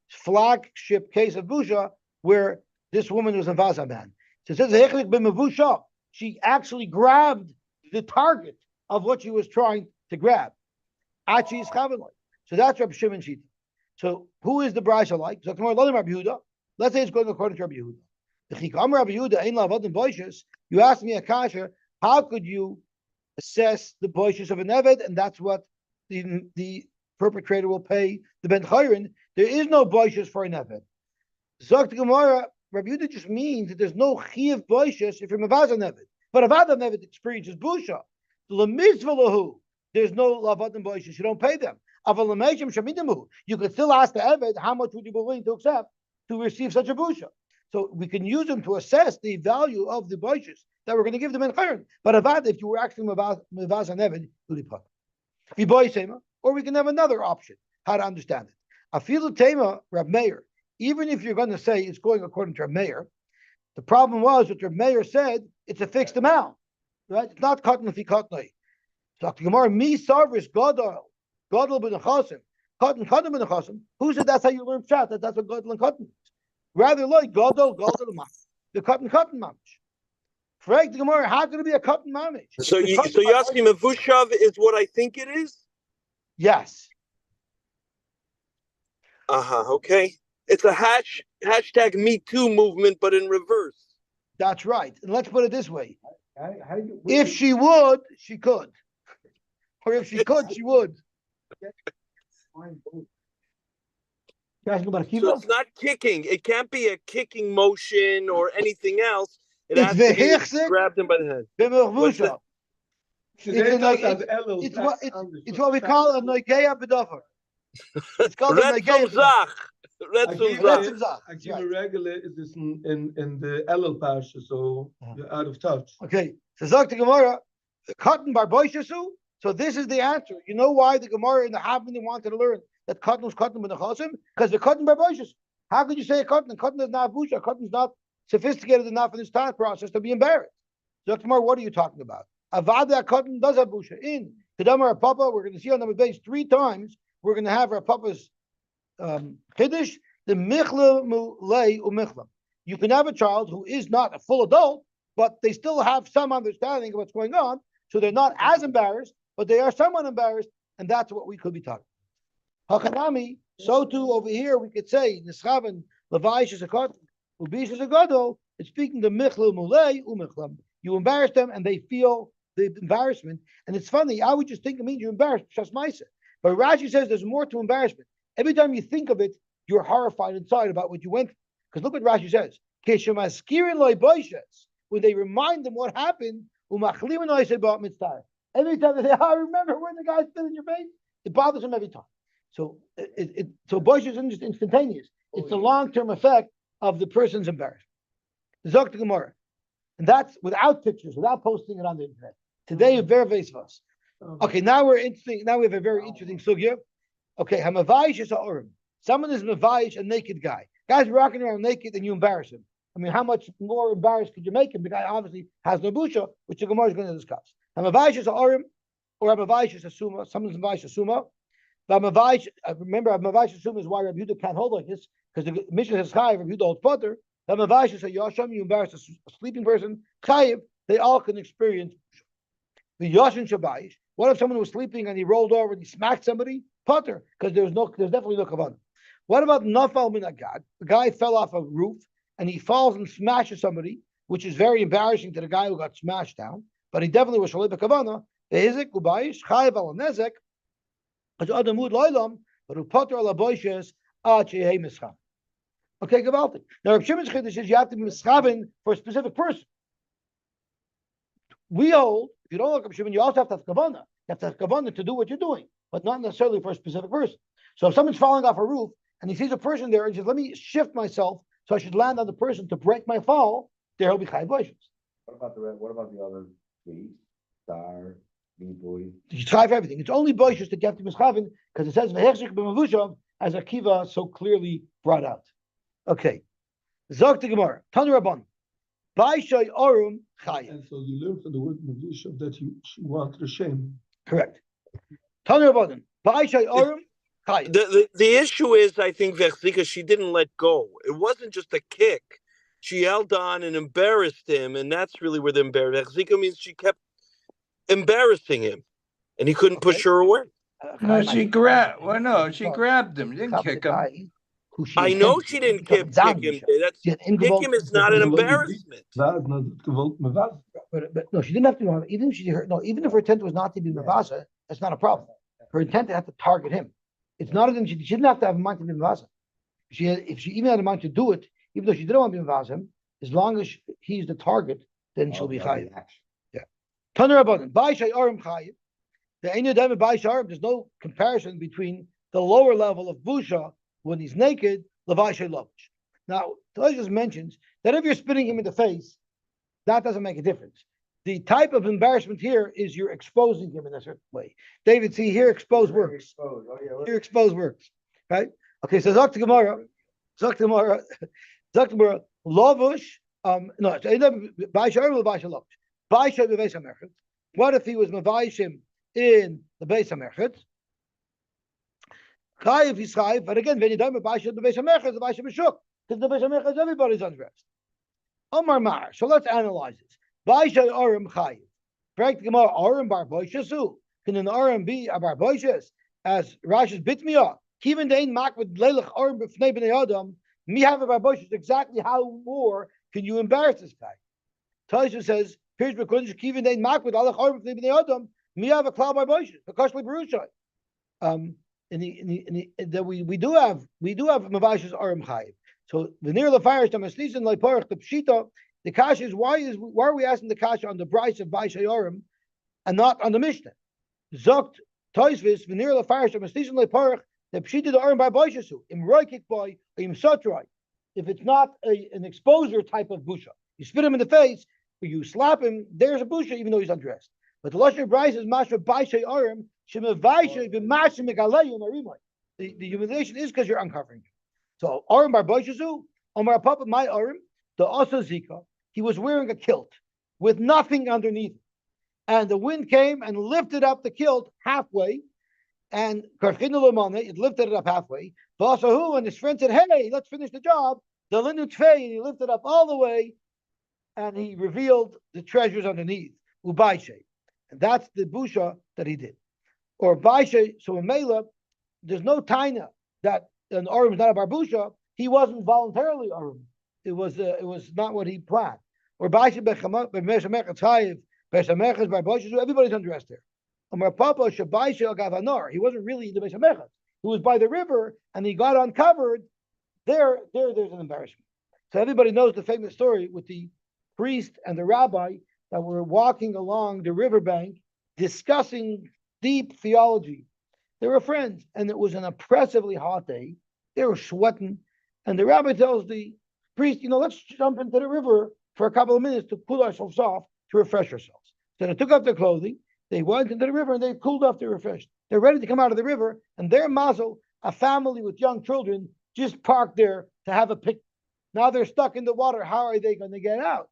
flagship case of Busha, where this woman was a Vaza man. So it says Hechlik b'Mavusha. She actually grabbed the target of what she was trying to grab. Achi is Chavanoi. So that's Reb Shimon Shita. So who is the Brisa like? So let's say it's going according to Rabbi Yehuda. You asked me, Akasha, how could you assess the boishes of an Eved? And that's what the perpetrator will pay the Ben Chayrin. There is no boishes for an Eved. Zok Gemara, Rabbi Yehuda just means that there's no Chiyuv boishes if you're Mavaz an Eved. But Avad an Eved experiences Busha. There's no Lavadim boishes. You don't pay them. You could still ask the Eved, how much would you be willing to accept to receive such a busha? So we can use them to assess the value of the boishes that we're going to give them in Chayrin. But Avad, if you were actually Mavaz an Eved, or we can have another option, how to understand it. Afilu Tema, Rab Meir, even if you're going to say it's going according to Rab Meir, the problem was that Rab Meir said it's a fixed amount, right? It's not cotton if he cotton. So the Gemara, mi sarvis gadol ben chasim, cotton ben chasim. Who said that's how you learn pshat? That's what gadol and cotton is. Rather like gadol mamish, the cotton mamish. Frag the Gemara, how can it be a cotton mamish? So Yosy Mevushav is what I think it is? Yes. Okay. It's a hashtag Me Too movement, but in reverse. That's right. And let's put it this way. How do you? If she would, she could. Or if she could, she would. You're asking about a So kiva? it's not kicking. It can't be a kicking motion or anything else. It It's has to be vehichsik, grabbed him by the head. b'mevusha. Ze It's deed like- dat aan Ellul. It's what we call a noigeya bedavar. It's called a Red noigeya Zach. Red I give Zach. bedavar. Zach. I That's give right. a regular, it is in the Ellul parsha, so you're out of touch. Okay, so Zok the Gemara, cotton bar boishasu. So this is the answer. You know why the Gemara in the Havmini wanted to learn that cotton was cotton with the chosim? Because the cotton bar boishasu. How could you say a cotton? Cotton is not busha. Cotton is not sophisticated enough in this time process to be embarrassed. Zok the Gemara, what are you talking about? Avada cotton does have busha. In Kedamar Papa, we're going to see on number base 3 times. We're going to have our Papa's Kiddush, the Michla Mulei Umichla. You can have a child who is not a full adult, but they still have some understanding of what's going on, so they're not as embarrassed, but they are somewhat embarrassed, and that's what we could be talking. Hakanami, so too over here we could say Nischaven Levaish is a cotton, Ubish is a gadol. It's speaking to Michla Mulei Umichla. You embarrass them, and they feel the embarrassment. And it's funny, I would just think it means you're embarrassed, just Maisa. But Rashi says there's more to embarrassment. Every time you think of it, you're horrified inside about what you went through. Because look what Rashi says. When they remind them what happened, every time they say, I remember when the guy spit in your face, it bothers them every time. So so boishes isn't just instantaneous. It's the long-term effect of the person's embarrassment. Zok the Gemara. And that's without pictures, without posting it on the internet. Today, very us. Okay, now we're interesting. Now we have a very interesting sugya. Okay, hamavayish is ha'orim. Someone is mavayish, a naked guy. Guy's walking around naked, and you embarrass him. I mean, how much more embarrassed could you make him? The guy obviously has no busha, which the Gemara is going to discuss. Hamavayish is ha'orim, or hamavayish is a suma. Someone's mavayish a suma. Hamavayish, remember, hamavayish a suma is why Rabbi Yehuda can't hold like this, because the Mishnah says chayiv. Rabbi Yehuda holds potter. Hamavayish is a yasham. You embarrass a sleeping person. Chayiv. They all can experience the yashin shabayish. What if someone was sleeping and he rolled over and he smacked somebody? Potter, because there's definitely no kavanah. What about nafal min agad? The guy fell off a roof and he falls and smashes somebody, which is very embarrassing to the guy who got smashed down. But he definitely was shalei b'kavanah. Behizik ubayish chayiv al nezek. As adamud loylam, but upater al aboishes ad shehei mischam. Okay, gewaltig. Now, Reb Shimon's chiddush says you have to be mischaven for a specific person. We hold, if you don't look up Shimon, you also have to have kavanah. You have to have kavanah to do what you're doing, but not necessarily for a specific person. So if someone's falling off a roof and he sees a person there and says, let me shift myself so I should land on the person to break my fall, there will be chayiv boishes. What about the other 3? Star, boy. You try for everything. It's only boishes that you have to be mischaven because it says v'hechshik b'mavushav, as Akiva so clearly brought out. Okay. Zok the Gemara. Tanu Rabban. Baishay Orum Chayiv. And so you learn from the word Mavusha that you want to shame. Correct. Tanu Rabban. Baishay Orum Chayiv. The issue is, I think, Vechzika, she didn't let go. It wasn't just a kick. She held on and embarrassed him, and that's really where the embarrassed. Vechzika means she kept embarrassing him, and he couldn't push her away. No, she grabbed. Well, no, she grabbed him. Didn't kick him. I know she didn't kick him. That's kick him is not an embarrassment. But no, she didn't have to. Even if she heard, no, even if her intent was not to be mavasa, that's not a problem. Her intent had to target him. It's not a she didn't have to have a mind to be mavasa. If she even had a mind to do it, even though she didn't want to be mavasa, as long as he's the target, then she'll be chayiv. Yeah. Taner Rabbanan, Baishay Arim chayiv. The Ein Yodem and Baishay Arim. There's no comparison between the lower level of busha when he's naked, Levashay Lovish. Now, Toshas mentions that if you're spitting him in the face, that doesn't make a difference. The type of embarrassment here is you're exposing him in a certain way. David, see here, exposed works. Here, exposed works. Right? Okay, so Zok Gemara, Lovush, what if he was Mavayishim in the Beis HaMerchet. Chayiv is chayiv, but again, when you don't Baisha the Beis HaMerchet, the Baisha B'shuk, because the Beis HaMerchet everybody's undressed. Omar Mar. So let's analyze this. Baisha Arim chayiv. Correct Gemara Arim bar Boishasu. Can an Arim be a bar Boishas as Rashi's bitmiya? Even dein mak with leilach Arim b'fnei b'nei Adam. Me have a bar Boishas. Exactly how more can you embarrass this guy? Taisha says, "Here's because even dein mak with leilach Arim b'fnei b'nei Adam. Me have a cloud bar Boishas. Because Barusha. That we do have mavashis arim chayiv. So the near the fire tamaslisin leiparach the pshita. The kasha is why are we asking the kasha on the price of Baisha Arim and not on the Mishnah? Zokt toisvis the near the fire tamaslisin leiparach the pshita the arim by Baishasu im roikik boy im sotrai. If it's not an exposure type of busha, you spit him in the face or you slap him, there's a busha even though he's undressed. But the lashon price is mashra Baisha Arim. The humiliation is because you're uncovering him. So Arim bar Boishazu, Omar Papa my Arim, the Asa Zika, he was wearing a kilt with nothing underneath it. And the wind came and lifted up the kilt halfway, and it lifted it up halfway. Basahu and his friend said, "Hey, let's finish the job." The Linu Tvei, and he lifted up all the way, and he revealed the treasures underneath. Ubaishe. And that's the busha that he did. Or Baisha, so in Mela, there's no taina that an Arim is not a barbusha. He wasn't voluntarily Arim. It was not what he planned. Or Baisha b'meshamechas chayiv, b'meshamechas barbusha. So everybody's undressed there. Amar Papa shabaisha gavanar. He wasn't really in the b'meshamechas. He was by the river and he got uncovered. There's an embarrassment. So everybody knows the famous story with the priest and the rabbi that were walking along the riverbank discussing deep theology. They were friends, and it was an oppressively hot day. They were sweating, and the rabbi tells the priest, let's jump into the river for a couple of minutes to cool ourselves off, to refresh ourselves. So they took off their clothing, they went into the river, and they cooled off, they refreshed. They're ready to come out of the river, and their mazel, a family with young children, just parked there to have a picnic. Now they're stuck in the water. How are they going to get out?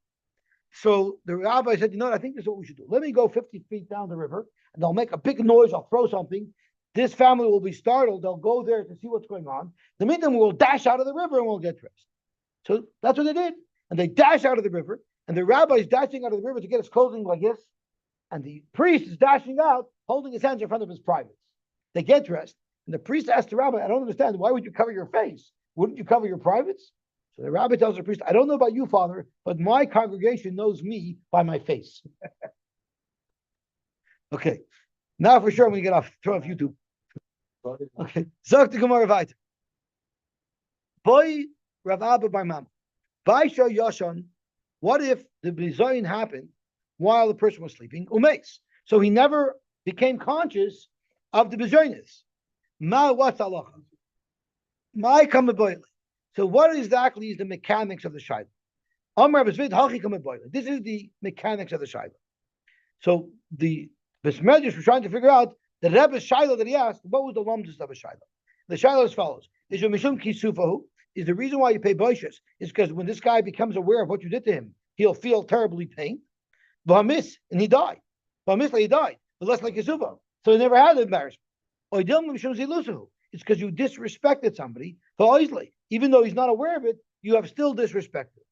So the rabbi said, I think this is what we should do. Let me go 50 feet down the river, and they'll make a big noise. I'll throw something. This family will be startled. They'll go there to see what's going on. In the meantime, we'll dash out of the river and we'll get dressed. So that's what they did. And they dash out of the river, and the rabbi is dashing out of the river to get his clothing like this. And the priest is dashing out, holding his hands in front of his privates. They get dressed, and the priest asks the rabbi, I don't understand. Why would you cover your face? Wouldn't you cover your privates? So the rabbi tells the priest, I don't know about you, Father, but my congregation knows me by my face. Okay. Now for sure I'm going to get off, turn off YouTube. Okay. Zog to Gemara weiter. Boy Rav Abba by Mam. Baisha Yoshan. What if the bizayin happened while the person was sleeping? Umeis. So he never became conscious of the bizayinis. Ma what's halacha? My kamaboyle. So what exactly is the mechanics of the shayla? This is the mechanics of the shayla. So the Medrash was trying to figure out the Rebbe's shayla that he asked. What was the lumdus of a shayla? The shayla is as follows: Is your mishum kisufahu? Is the reason why you pay boishes is because when this guy becomes aware of what you did to him, he'll feel terribly pain. V'hamis, and he died. V'hamis, he died. But less like kisufa, so he never had embarrassment. It's because you disrespected somebody. Even though he's not aware of it, you have still disrespected.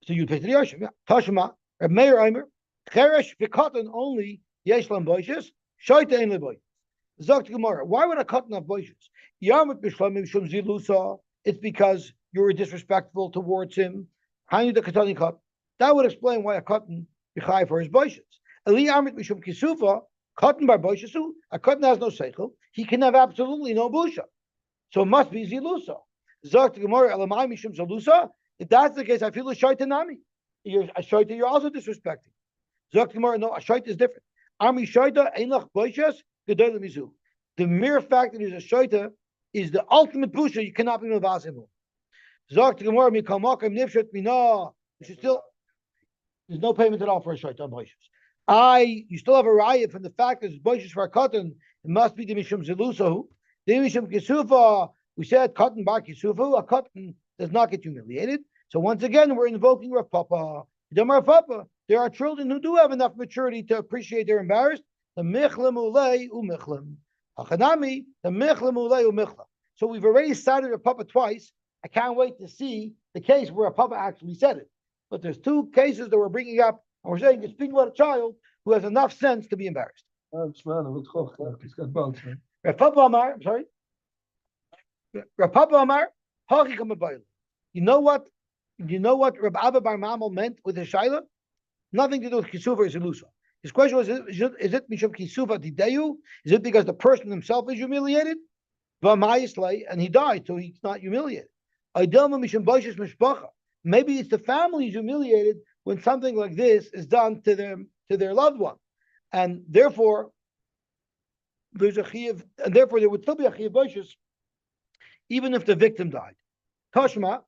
So you pay to the Yoshim. Tashma, Reb Meir Eimer, Cheresh v'katan only yeshlam boishes, shoyte ein leboy. Zok Gemara. Why would a katan have boishes? Yamut b'shlamim shum zilusa. It's because you were disrespectful towards him. Hanyu the katani kat. That would explain why a katan b'chay for his boishes. Eli yamut b'shum kisufa. Katan bar boishesu. A katan has no seichel. He can have absolutely no busha. So it must be zilusa. Zok Gemara. Elamai mishum zilusa. If that's the case, I feel a shaitanami. You're a shaita, you're also disrespecting. Zok Gemara, no, a shaita is different. Ami shaita einlach boishes gedolim mizu. The mere fact that he's a shaita is the ultimate busha. You cannot be mavazim. Zok Gemara, mikal makam nifshet mina. You should still. There's no payment at all for a shaita on boishes. You still have a riot from the fact that it's boishes for a cotton. It must be the mishum zilusahu. The mishum kisufa. We said cotton bar kisufu. A cotton does not get humiliated. So once again, we're invoking Rav Papa. There are children who do have enough maturity to appreciate they're embarrassed. the michlam ulei umichlam. Hachanami, the michlam ulei umichlam. So we've already cited Rav Papa twice. I can't wait to see the case where Rav Papa actually said it. But there's two cases that we're bringing up, and we're saying you're speaking about a child who has enough sense to be embarrassed. It's got both. Rav Papa Amar, I'm sorry. Rav Papa Amar, Hachikam Abayla. You know what Rav Abba Bar Mamal meant with his shaila? Nothing to do with Kisufa or Zilusa. His question was, is it Mishum Kisufa Dideyu? Is it because the person himself is humiliated? And he died, so he's not humiliated. Maybe it's the family is humiliated when something like this is done to their loved one. And therefore, there's a chiyuv, and therefore there would still be a chiyuv boishus, even if the victim died. Tashma,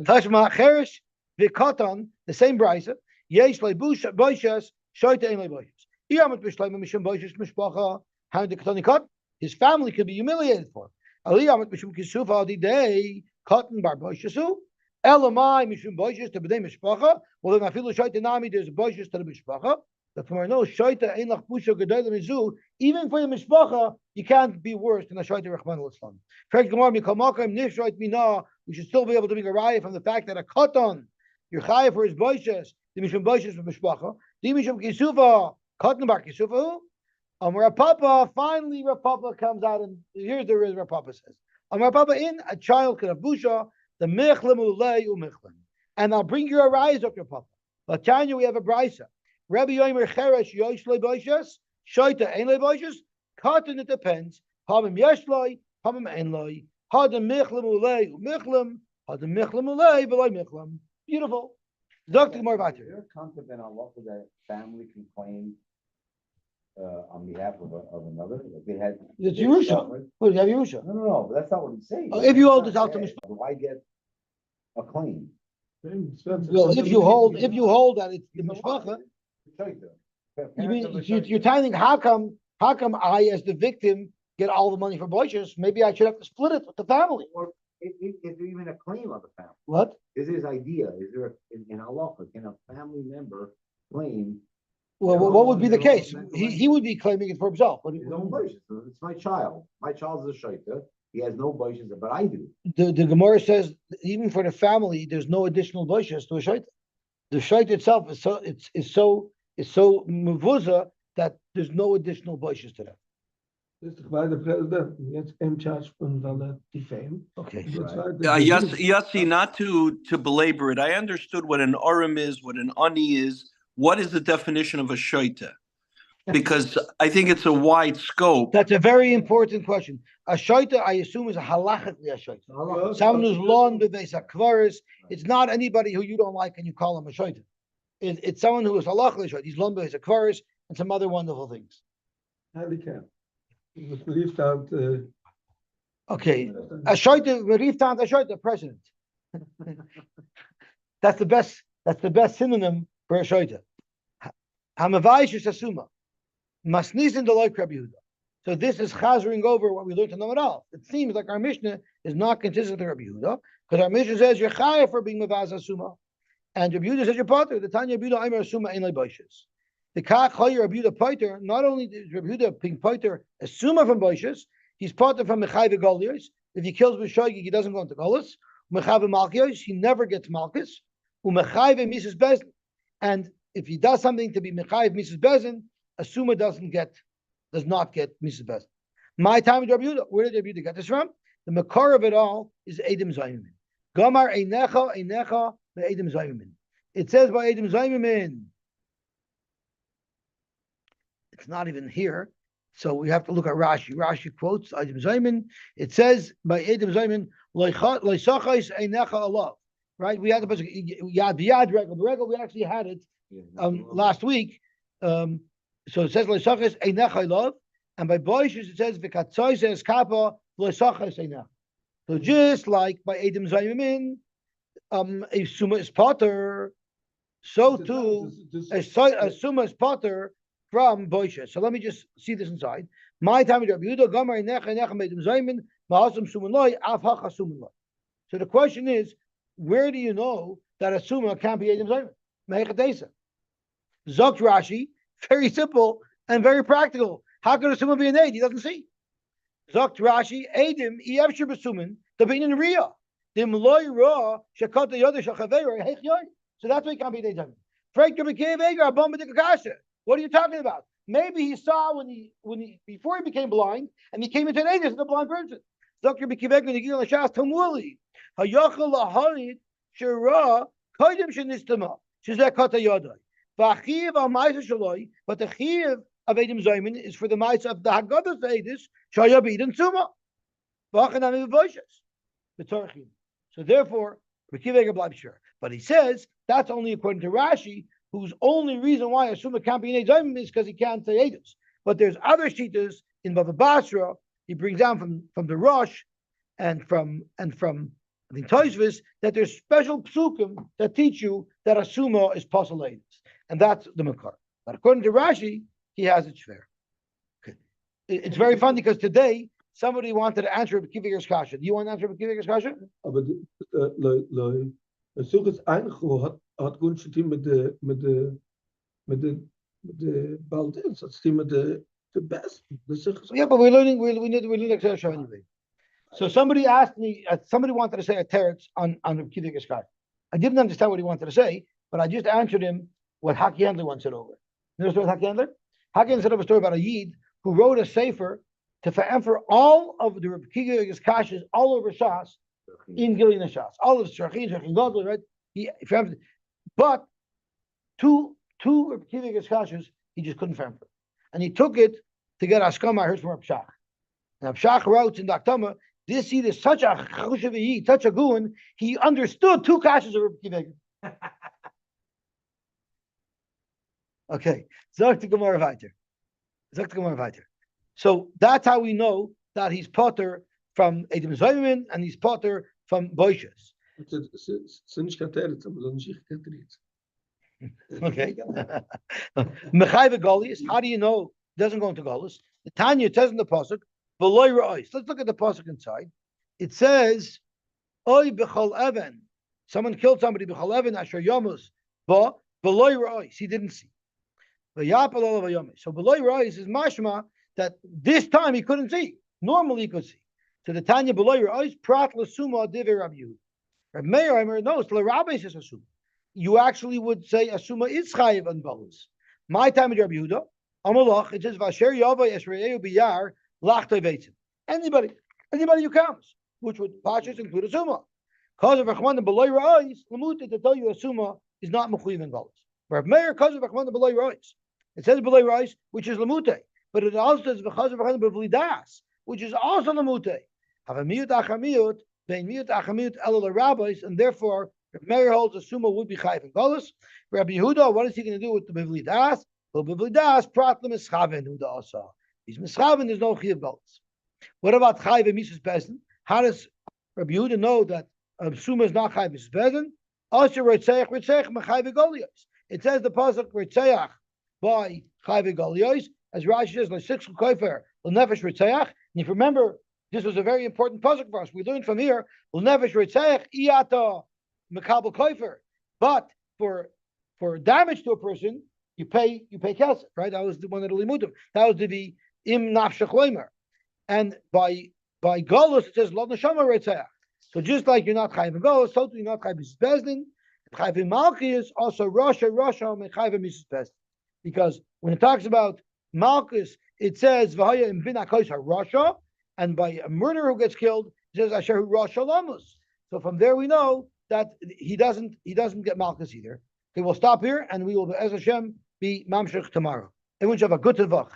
Tashma, Cherish, Vikatan, the same brisa, Yesh le boishas, Shoita ein le boishas. Yamat b'shleima mishum boishas mishpacha, how the katani cut, his family could be humiliated for. Ali yamat mishum kisufa day, cotton bar boishasu, Elamai mishum boishas to b'dei mishpacha. Well, then I feel Shoita nami, there's boishas to the mishpacha. But from our nose, Shoita ein lach pusha gedayla mizu. Even for the mishpacha, you can't be worse than a Shoita Rachman al-Islam. We should still be able to make a raya from the fact that a katan, you're chayav for his boishas, the mishum boishas for mishpacha, the mishum kisufa, katan bar kisufa. Rav Papa, finally Rav Papa comes out, and here's the Rav Papa says, Rav Papa, in a child could have busha, the mechlim ulei u'mechlim. And I'll bring you a rise up your Papa. But Tanya, we have a brisa. Rabbi Yomer Cheresh Yosh le boishas, Shoita ein le boishas, katan, it depends. Hamim yesh loy, hamim ein loy. Hadam mechlim ulei u'mechlim, hadam mechlim ulei v'loy mechlim. Beautiful. Dr. Gemara Batir. Is there a concept in Allah that family can claim on behalf of another? Like they had. It's Yerusha. Well, you have Yerusha. No, but that's not what he's saying. If you hold this out to me, do I get a claim? Well, if you hold that it's the mishpacha, you mean you're telling how come I as the victim get all the money for boishas? Maybe I should have to split it with the family. Or is there even a claim on the family? What? Is his idea? Is there in Allah can a family member claim? Well, what would be the case? He would be claiming it for himself. His own boishas. It's my child. My child is a shaita. He has no boishas, but I do. The Gemara says even for the family, there's no additional boishas to a shaita. The shaita itself is so mevuza that there's no additional boishas to that. Okay. Yossi, not to belabor it, I understood what an Urim is, what an Ani is. What is the definition of a shoita? Because I think it's a wide scope. That's a very important question. A shaita, I assume, is a halachically a shaita. Someone who's long b'beis hakvaris. It's not anybody who you don't like and you call him a shaita. It's someone who is halachically shaita. He's long b'beis hakvaris and some other wonderful things. Handicap. Okay, a shaita, Mariftant, a shaita, president. That's the best synonym for a shaita. Hamavayish asuma. Masnisin deloy Rabbi Yehuda. So this is chazering over what we learned in Amar Aleph. It seems like our Mishnah is not consistent with Rabbi Yehuda, because our Mishnah says you're chayav for being mavaz asuma, and Rabbi Yehuda says you're potter. The Tanya Rabbi Yehuda Aimer asuma ein le'boishes. The kach chayer Rabbi Yehuda potter. Not only is Rabbi Yehuda being potter asuma from boishes, he's potter from mechayv golios. If he kills b'shoigig, he doesn't go into golos. Mechayv malchios, he never gets malchus. Umechayv misas bezin, and if he does something to be mechayv misas bezin, asuma does not get misas bezin. My time with Rabbi Yehuda. Where did Rabbi Yehuda get this from? The makor of it all is Edom Zaymin. Gamar einecha be'Edom Zaymin. It says by Edom Zaymin. It's not even here, so we have to look at Rashi. Rashi quotes Edom Zaymin. It says by Edom Zaymin, loisachais einecha alav. Right? We had the yad regel. The regel we actually had it last week. So it says loisachais einecha alav. And by boishes it says v'katzoy says kappa loisachas einach. So just like by Edom Zaymin, a suma is potter, so too a suma is potter from boishes. So let me just see this inside. My time with Rabbi Yehuda Gamar einach Edom Zaymin ma'asum suman loy af hacha suman loy. So the question is, where do you know that a suma can't be Edom Zaymin? Mehechatesa. Zokt Rashi, very simple and very practical. How could a suman be an aid? He doesn't see. Zokt Rashi, Eidim, Yevshir Besuman, the being in Ria. Dim loy ra, Shakot the Yoder Shachaver, Hech Yoy. So that's why he can't be an aid. Frank Rebekah Eger, Abom B'Dikakasha. What are you talking about? Maybe he saw when he before he became blind and he came into an aid as a blind person. Dr. B'Kivek when he gave on the Shas Tamuli. Hayachal Laharid Shira Kodim Shenistama. Shizek Kata Yodai. V'achiv al Ma'aser Shaloi. But the chiv of Eidim Zayman is for the mice of the Haggadah Eidis Shayabid and Suma. V'achanami V'voshas. B'torchim. So therefore, B'Kivek B'Lab sure. But he says that's only according to Rashi, whose only reason why a Suma can't be an Eidim is because he can't say Eidus. But there's other shitas in Bava Basra. He brings down from the Rosh and from I think Toisvis that there's special psukim that teach you that a suma is posulated, and that's the makar. But according to Rashi, he has it shver. Okay. It's very funny because today somebody wanted to answer Kiviger's kasha. Do you want to answer Kiviger's kasha? Aber der Such ist eigentlich hat Gunschtim mit der Baltins, hat Stim mit the best. Yeah, but we're learning kasha anyway. So somebody asked me, somebody wanted to say a teretz on Kiviger's kasha. I didn't understand what he wanted to say, but I just answered him what Haki Handler once said over. You know the story of Haki Handler? Haki Handler said of a story about a Yid who wrote a sefer to for all of the Kiviger's kashas all over Shas in Gilead Shas. All of Shachin Gadol, right? But two Kiviger's kashas he just couldn't for. And he took it to get Askama, I heard from Abshach. And Abshach wrote in Daktama, this Yid is such a chushav, such a goon, he understood two kashas of Rabbi Kiva. Okay, Zok to Gemara weiter. So that's how we know that he's potter from Eidim Zaymin and he's potter from Boishes. Okay. Mechayve Golius, how do you know it doesn't go into Golius? The Tanya says in the Pasuk, V'loy Ra'os. Let's look at the Pasuk inside. It says, Oy b'chol even. Someone killed somebody, b'chol even, asher yomus, but V'loy Ra'os. He didn't see. V'yapal olav yomus. So V'loy Ra'os is mashma that this time he couldn't see. Normally he could see. So the Tanya V'loy Ra'os, prat l'suma divi Rabbi Yehuda. Rabbi Meir, I knows, l'Rabbi says asuma. You actually would say asuma is chayiv on Balus. My time with Rabbi Yehuda, Amalach, it says, Vasher Yavai Esrei Biyar, Lachtoi Veitzim. Anybody who comes, which would Pashas include a Summa. Cause of Rachman and Beloy Ra'is, Lamuta to tell you a Summa is not Mechuyiv in Galus. Rav Meir, cause of Rachman and Beloy Ra'is. It says Beloy Ra'is, which is Lamute, but it also says because of Rachman Bevli Das, which is also Lamute. Have a miut achamiyut, bein miut achamiyut elul rabbis, and therefore Rav Meir holds a Summa would be Chayiv in Galus. Rabbi Yehuda, what is he going to do with the Bevli Das? Well, Bevli Das, Pratlam is Chaven Huda also. He's Mischaven, there's no Chiyav Galus. What about Chayiv and Mises Bezin? How does Rabbi Yehuda know that Suma is not Chayiv Mises Bezin? Also, Ritzayach, Mechayiv Golios. It says the pasuk Ritzayach by Chayiv Golios, as Rashi says, L'six Kofer, L'nefesh Ritzayach. And if you remember, this was a very important pasuk for us. We learned from here, L'nefesh Ritzayach, Iyata Mekabel Kofer. But for damage to a person, you pay kesef, right? That was the one of the limudim. That was the im nafshach leimer. And by Golus it says lo neshama retzach. So just like you're not chayv in Golus, so you're not chayv Mrs. Bezdin. Chayv in Malchus also Rasha and chayv Mrs. Bezdin. Because when it talks about Malchus, it says v'haya im bin hakois Rasha, and by a murderer who gets killed, it says asher hu Rasha lamus. So from there we know that he doesn't get Malchus either. Okay, we'll stop here and we will, as Hashem, be mamshech tomorrow. Everyone should have a good tevach.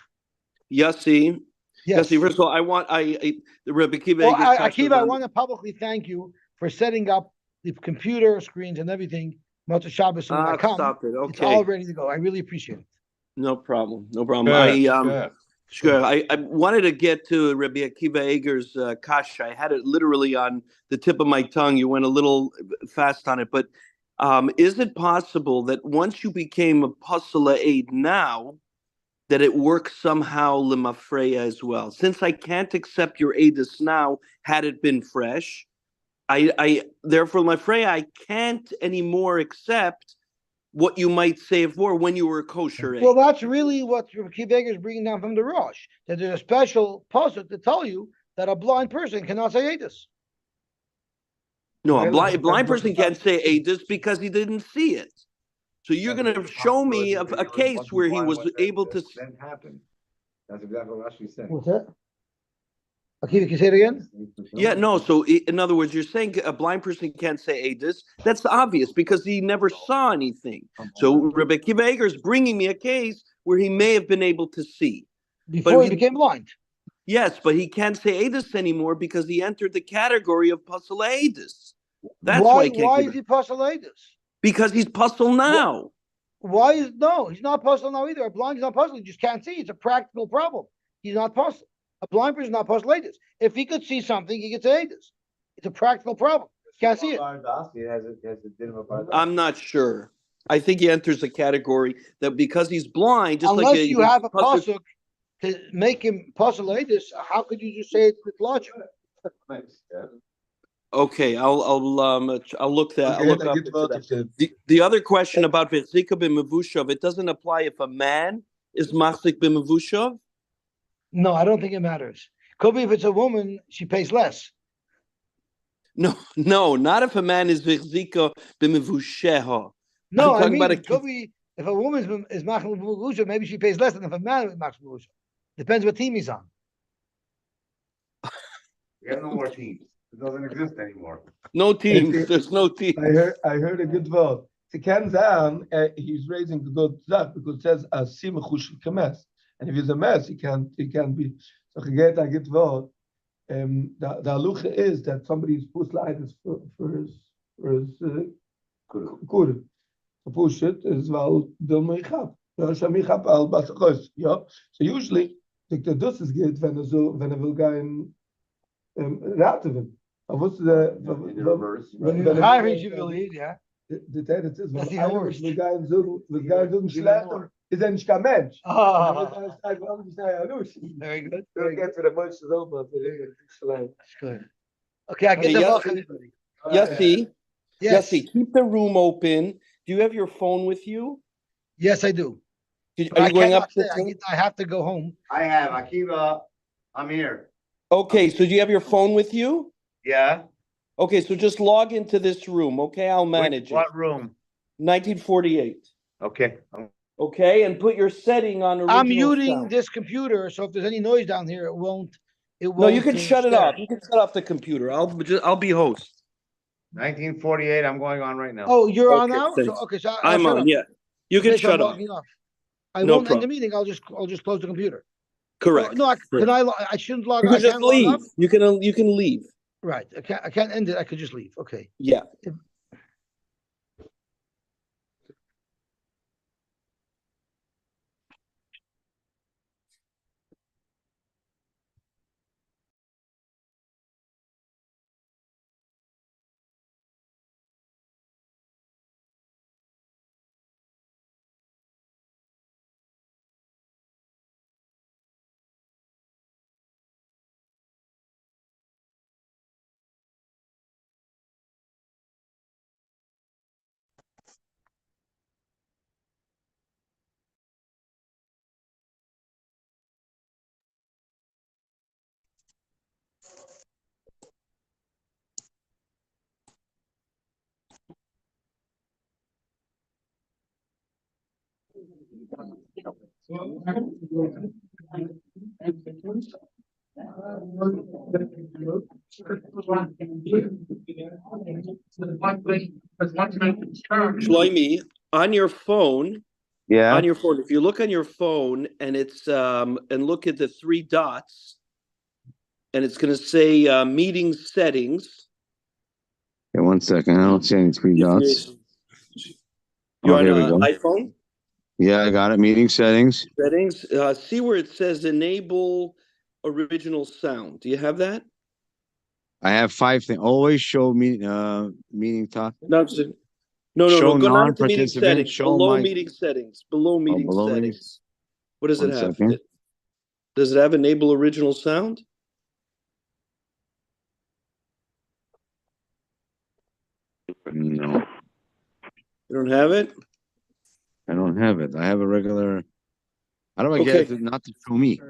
Yosy. Yes. Yosy, first of all, the Rabbi Akiva. Well, Akiva, I want to publicly thank you for setting up the computer screens and everything. Motzei Shabbos. Stop it. Okay. It's all ready to go. I really appreciate it. No problem. Good. Sure. I wanted to get to Rabbi Akiva Eger's kasha. I had it literally on the tip of my tongue. You went a little fast on it, but is it possible that once you became a pasula aid now, that it works somehow lemafreya as well? Since I can't accept your aidus now, had it been fresh, I therefore lemafreya I can't anymore accept what you might say for when you were a kosher Well, aid. that's really what Kiva Eger is bringing down from the Rosh. That there's a special pasuk to tell you that a blind person cannot say Edis. No, a Well, blind, it blind depends person what can't say Aedis because he didn't see it. So you're going to show me a case where he was able to. Then happened. That's exactly what Rashi said. What's that? Akiva, can you say it again? Yeah, no. So in other words, you're saying a blind person can't say Aedis. That's obvious because he never saw anything. So Rebbe Kiva Eger is bringing me a case where he may have been able to see. Before he he- became blind. Yes, but he can't say Aedis anymore because he entered the category of Puzzle Aedis. That's Why he can't why keep is it. he puzzle Edis? Because he's puzzle now. Why is no? He's not puzzled now either. A blind is not puzzled. He just can't see. It's a practical problem. He's not puzzled. A blind person is not puzzled Edis. If he could see something, he could say Edis. It's a practical problem. Can't see it. I'm not sure. I think he enters a category that because he's blind, just Unless like you have a pasuk to make him puzzle Edis, how could you just say it with logic? Okay, I'll look that. I'll look up into that. The other question about Vechzika b'mevushav, it doesn't apply if a man is machzik b'mevushav. No, I don't think it matters. Could be if it's a woman, she pays less. No, not if a man is Vechzika b'mevusheha. No, I'm talking about a could be if a woman is machmir b'mevusha, maybe she pays less than if a man is machmir b'mevusha. Depends what team he's on. We have no more teams. It doesn't exist anymore. No teams. There's no teams. I heard a good word. It can sound he's raising the good stuff because it says a simachush kemes, and if he's a mess, he can't be. So he get a good word. The halucha is that somebody is pusleitis for his kur. To push it is well dil meichap. Shamichap al basachos. Yeah. So usually the dus is good when will go in raten. Of what's the reverse. Hiring you believe, yeah. the Teretz is, That's wenn even einer worse. will gehen so schlecht, ist nicht kein Mensch. Very good. Get to the Mensch selber, schlecht. Good. Okay, I get Hey, the yes. welcome. Yossi, Yes. Yossi, keep the room open. Do you have your phone with you? Yes, I do. Are you going up? I have to go home. I have Akiva. I'm here. Okay, so do you have your phone with you? Yeah. Okay, so just log into this room, okay? I'll manage it. What room? 1948. Okay. Okay, and put your setting on original I'm muting sound. this computer, so if there's any noise down here, it won't. No, you can shut it stay. off. You can shut off the computer. I'll be host. 1948. I'm going on right now. Oh, you're on Okay, now? thanks. So I'm shut on, up. yeah. You can Okay, so I'm shut off. logging off. I No won't end the problem. meeting. I'll just close the computer. Correct. No, Correct. I shouldn't log. You I can just can't log leave. off. You can leave. Right. I can't end it. I could just leave. Okay. Yeah. Shloimi, on your phone, Yeah. if you look on your phone and it's and look at the three dots, and it's going to say meeting settings. Okay, 1 second. I don't see any three dots. You're Oh, on here we an go. iPhone Yeah, I got it. Meeting settings. settings. See where it says enable original sound. Do you have that? I have 5 things. Always show me meeting top. No, no. Show Go down to meeting non-participant, settings. show Below my- meeting settings. Below meeting below meeting- settings. What does it 1 have? second. Does it have enable original sound? No. You don't have it? I don't have it. I have a regular. How do I get Okay. it to not to show me?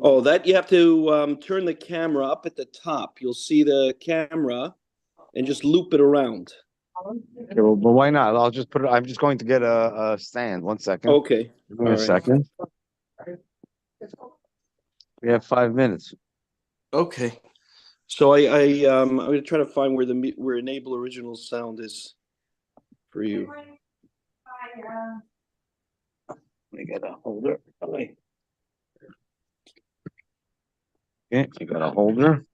Oh, that you have to turn the camera up at the top. You'll see the camera and just loop it around. Okay, well, but why not? I'll just put it. I'm just going to get a stand. 1 second. Okay. Give me All a right. second. We have 5 minutes. Okay. So I'm gonna try to find where enable original sound is for you. Let me get a holder. Okay, I got a holder.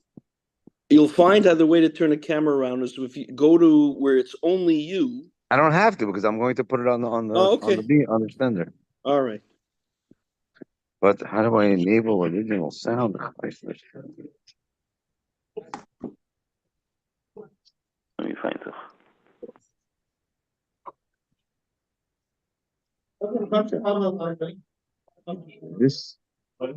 You'll find that the way to turn the camera around is if you go to where it's only you. I don't have to because I'm going to put it on the Oh, okay. on the extender. All right. But how do I enable original sound? Let me find it. This. I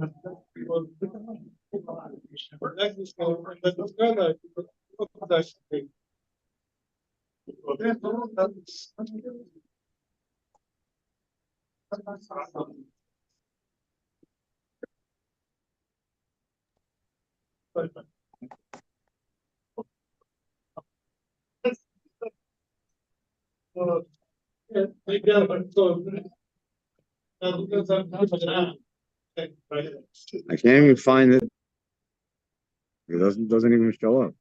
can't even find it. It doesn't even show up.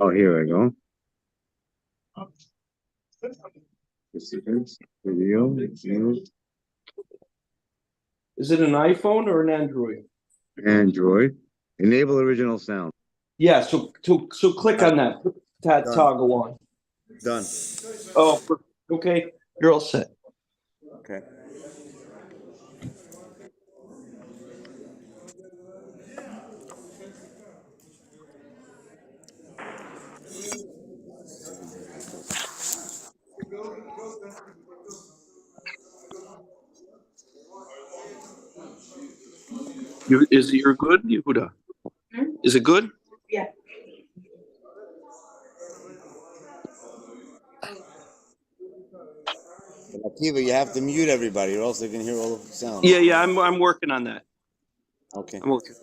Oh, here I go. Video, news, Is it an iPhone or an Android? Android. Enable original sound. Yeah. So click on that. Put that Done. toggle on. Done. Oh, okay. You're all set. Okay. You're good, Yehuda? Is it good? Yeah. Akiva, you have to mute everybody, or else they can hear all the sounds. Yeah. I'm working on that. Okay. I'm working.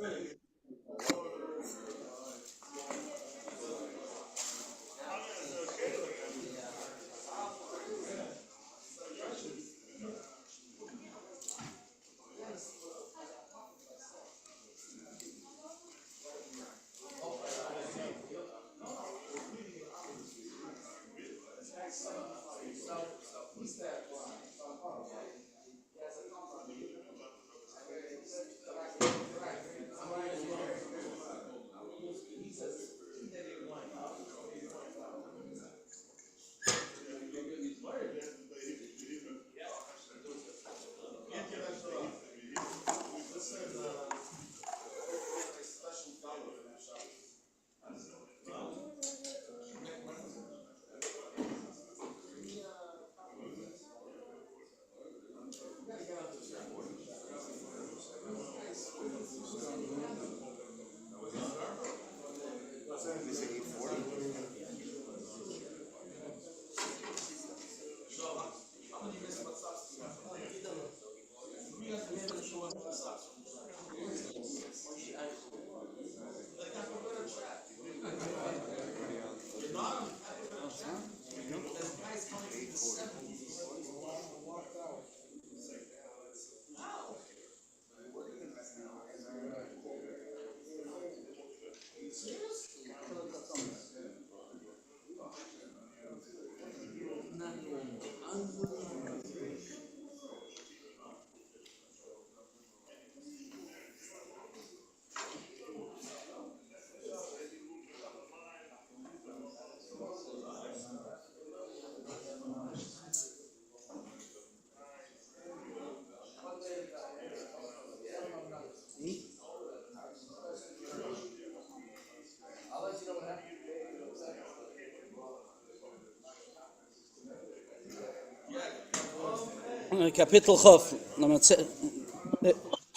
Kapitel Chof,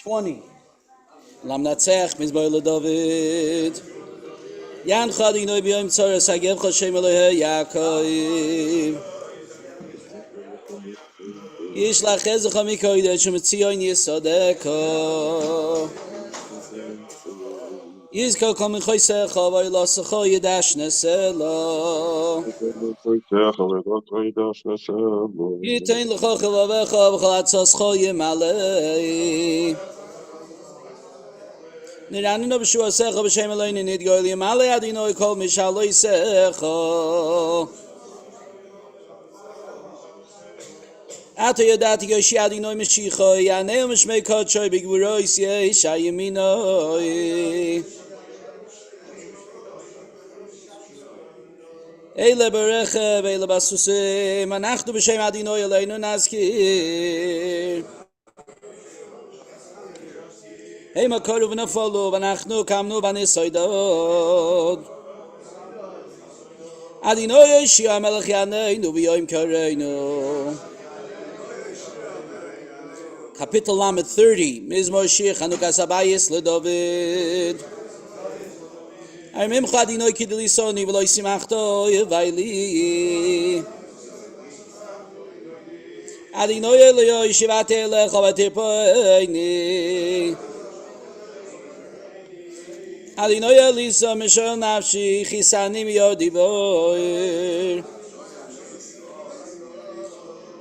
20. Lamnatzech, Mizboile David. Yan chadi noi biyom tzara sagev chashem Elohe Yaakov. Yishlach ezecha mikodesh u'metzion yisodeka. Yizkor kol michoysecha v'yilasecha yidash nesela. Yitain lecha chelavecha v'chol atzascha yimalei. Niraninu b'shuasecha b'shem Eloheinu nidgol yimalei adinoi kol mishaloisecha. Ato yodati Yosy adinoi Mashiach yaneu mishmei kodshoy b'gvuros yesh hayeminoi. Eile berechev, eile basusim, anachnu b'shem adinoi Eloheinu nazkir. Hey makaru v'nafalu, v'anachnu kamnu v'nisoydod. Adinoi Yosy hamelech yaneinu b'yoyim kareinu. Kapitel Lamed 30, Mizmor Shir Chanukas Habayis LeDavid. Armimcha Adinoi kidelisoni v'lo yisimachto yevayli. Adinoi Eloyo yishivate elecha v'tirpoini. Adinoi Elisa mishol nafshi chisani miyodivoir.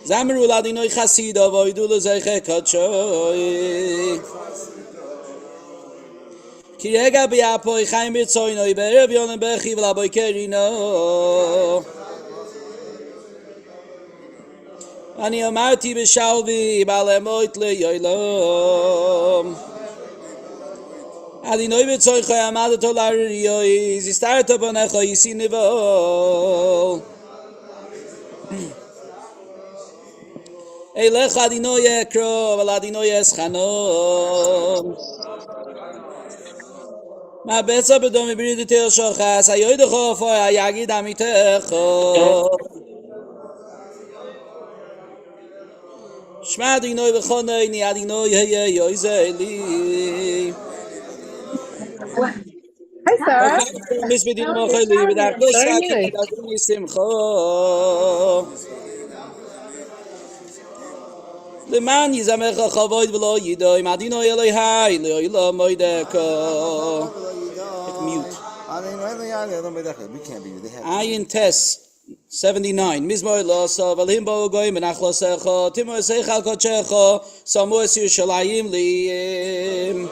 Zamru ladinoi chasida voidu lezeiche kadshoy. Kirega biapoi chaim bitzoinoi berev yonem bechi v'laboy kerino. Ani amarti b'shalvi balemoit leyoilom. Adinoi bitzoichoi amadeto lariyoi zistarto bonecho yisinivol. Eilech adinoi ekro vel adinoi eschanom. Ma betza bedom ibrid tel shochas ayoid khofo ayagid amitecho. Shma adinoi b'chonoi ni adinoi heye yoizeli. Hi, Sarah. Misbedin How mocheli b'dar are koshaki you? adinoi simcho. Leman yizamecha chavoid v'lo yidoy adinoi eloi hai lo moideko. Mute. We can't be. They have. Ayin Tes 79. Mizmor Losa Valim Bo Goyim Menachlosecha Timor Seichal Kochecha Samuas Yerushalayim Liyim.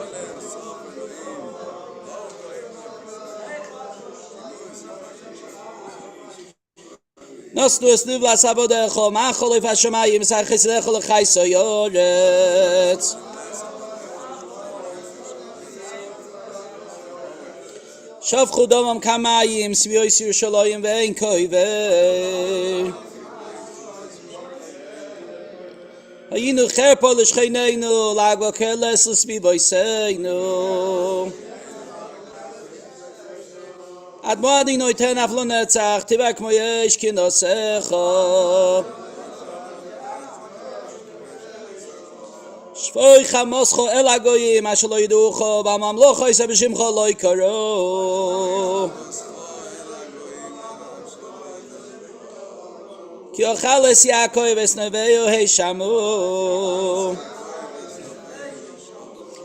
Nosnu Esnuvla Sabodecha Macholif Hashemayim Sarchisecha Lechayso Yoretz. Shav Chudomam Kamayim Svios Yerushalayim Vein Koiver. Hayinu Cherpo L'Shcheneinu Lagva Keles L'Svivoiseinu. Admo Adinoi Tenaf L'Netzach Tivak Moyesh Kinosecha. Shvoy Chamoscho El Agoyim Asher Lo Yiducho B'Mamlocho Yiseh B'Shimcho Lo Yikaro. Ki Ochales Yaakov Es Neveyo Heishamu.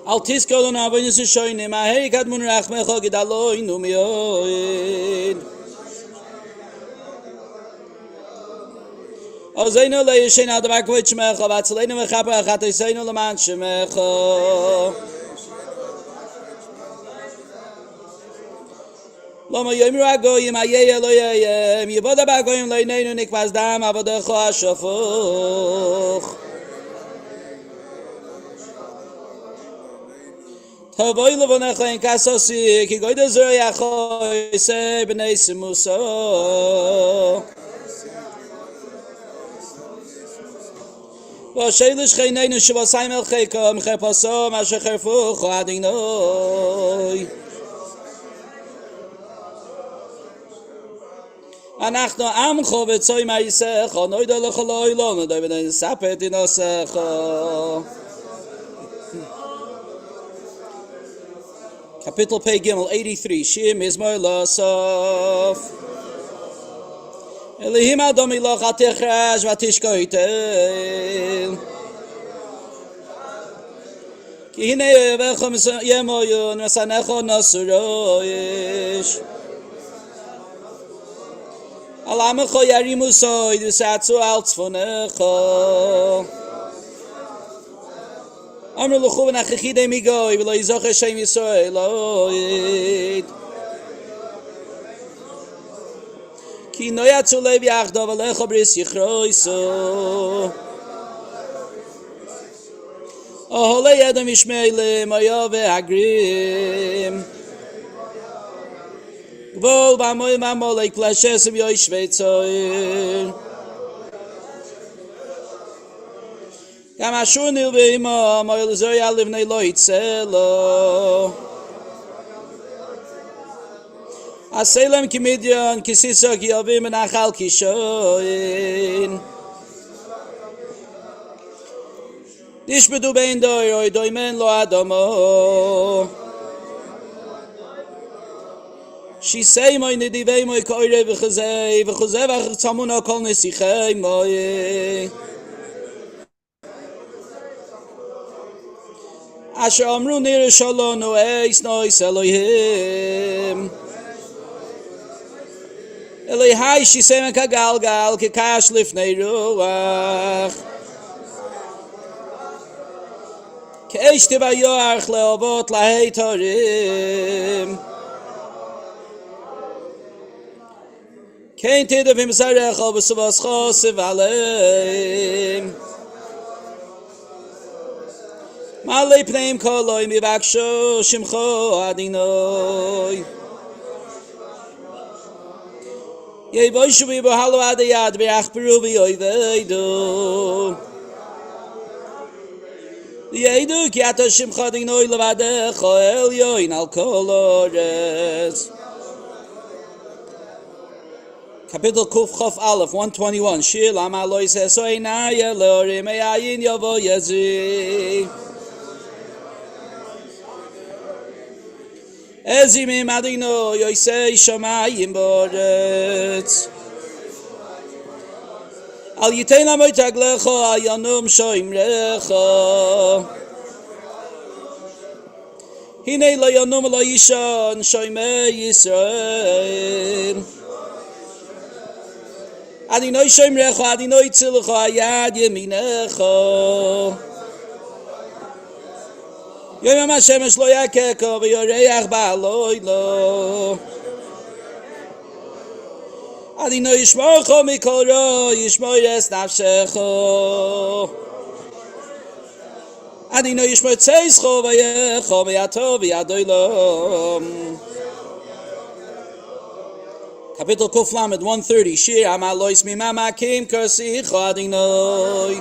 Al Tizkol On Avonis Shoynim Aheri Kadmun Rachmecho Gidaloinu Miyoid. Ozeinu le'yishen adavak v'chmecha v'atzleinu v'chapa achatoseinu l'man shemecha. Lama yomiru agoyim ayei Eloyim yivoda b'agoyim le'yineinu nikvaz dam avodecho ha'shafuch. Tavoy levonecha in kasosi ki goyde zor yacho yisei b'nei simuso. V'sheilu shcheneinu shivosayim el chekom chepasom asher cherfucho adinoi. Anachnu amcho v'tzoy ma'isecha noida l'chol oilom noda v'nei sapet inosecha. Kapitel Pei Gimel 83. Shir Mizmor Lasof. Elihim Adom Iloch Atichrash Vatishkoitel. Ki hine Yevechom Yemoyun Vesanecho Nasuroish. Alamecho Yarimu Soid Visatsu Altzfonecho. Amr Luchu V'Nachechide Migoy V'lo Yizoch Hashem Yisrael Oid. Ki no yatsu lev yachdo v'lecho bris yichroiso. Ohole yedom yishmeilim oyove agrim. Gvol v'amoy v'amolek plashesim yoishveitzoir. Gam ashur nil v'imo moyel zoy alivnei lo yitzelo. Aselem kimidyon kisisa ki avim menachal kishoin. Dish bedu bein doy doimen lo adamo. She say moy nidivei moy koire v'chazei v'chatamuna kol nesichei moy. Asher amru nir shalonu eis nois Elohim. Elihai shisemen kagalgal kekash lifnei ruach. Keish tibayoach leovot lahei torim. Kein tidavim zarecha v'suvascha sivaleim. Malei pneim koloi mivaksho shimcho adinoi. Yevoishu v'bohalu adayad v'achperu v'yoyveidu. V'yedu ki ata shimcha adinoi levadecha elyoin al kol ores. Kapitel Kuf Chof Aleph 121. Shir lama lo yisesoy naya leorim eyayin yovo yezi. Ezimim adino yoisei shamayim boretz. Al yitein lamoy taglecho al yanum shoimrecho. Hine lo yanum lo yishon shoimei Yisrael. Adinoi shoimrecho adinoi tzilucho ayad yeminecho. Yom Hashemesh lo yakeko v'yoreach ba'aloi lo. Adino yishmocho mikol ro yishmoires nafshecho. Adino yishmo tzeischo v'yecho v'yato v'yadoi lo. Kapitel Kuf Lamed 130. Shir amalois mimamakim korsicho adinoi.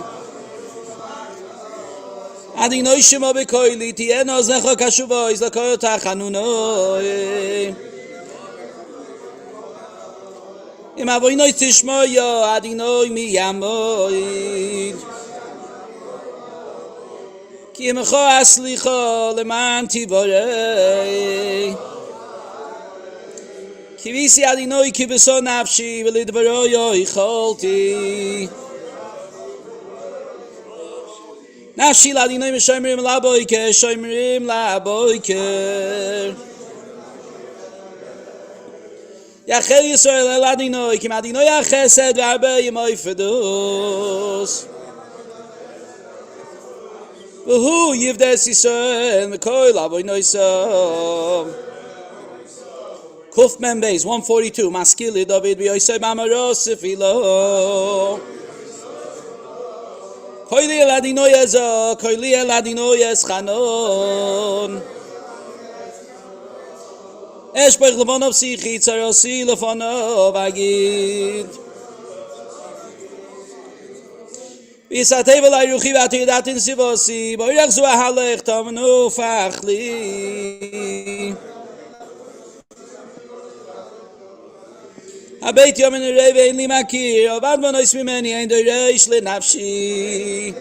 Adinoi shemo bekoili tien oznecho kashuvo izlakoyo tachanunoi. Im avoinoi tishmoyo adinoi miyamoid. Ki imecho aslicho leman tivorei. Ki visi adinoi ki beso nafshi velidvaroyo icholti. Nafshi ladinoi mishoimrim laboike, shoimrim laboike. Yachel Yisrael ladinoi, ki madinoi achesed v'arbe yimoi fedus. V'hu yivdes Yisrael, mekoi laboy noisav. Kuf Membeis 142, Maskili David v'yosei b'amaros ifilo. Koili eladinoi ezo, koili eladinoi eschanon. Esh b'ch levanov sichi, tzarosi lefanov agid. V'yisatei v'lai ruchi v'atidatin sivosi, bo'irach zu ahalech tamnu fachli. Abeit yom in reve in li makir, avad vanois mimeni ein doireish le nafshi.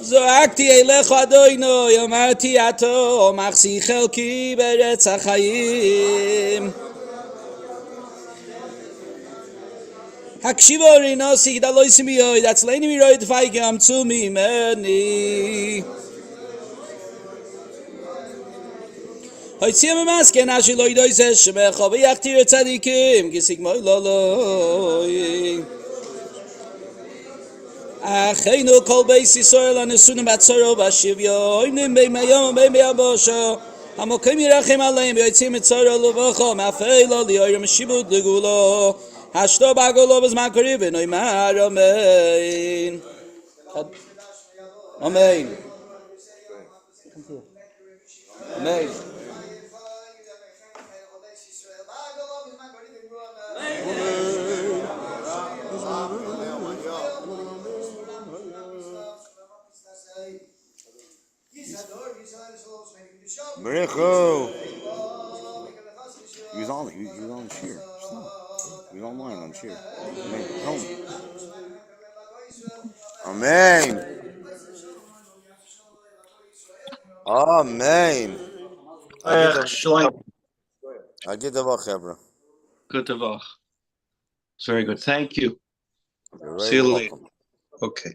זעקתי אליך אדוני, אמרתי עתה, מחזיק חלקי בארץ החיים. הקשיבו רינוסי, גדלוי סמיוי, דצלני מירוי דפי גם צו ממני. הוציאה ממסכן אשר לא ידעו זה שמך, ויחתיר צדיקים, כי סגמוי לא לוי. אחינו כל בייס ישראל הנשונים בצורו בשוויון, בימי יום ובימי הבושו, המוקרים ירחם עליהם ויוצאים מצורו לבוכו, מאפילו ליאור משיבות לגולו, השתו בגולו בזמן קריב ונאמר אמן. אמן. אמן. Brecho. He was on the shear. He was online on shear. Amen. Amen. I get the vach, Hebra. Good Davach. It's very good. Thank you. You're See you very later. welcome. Okay.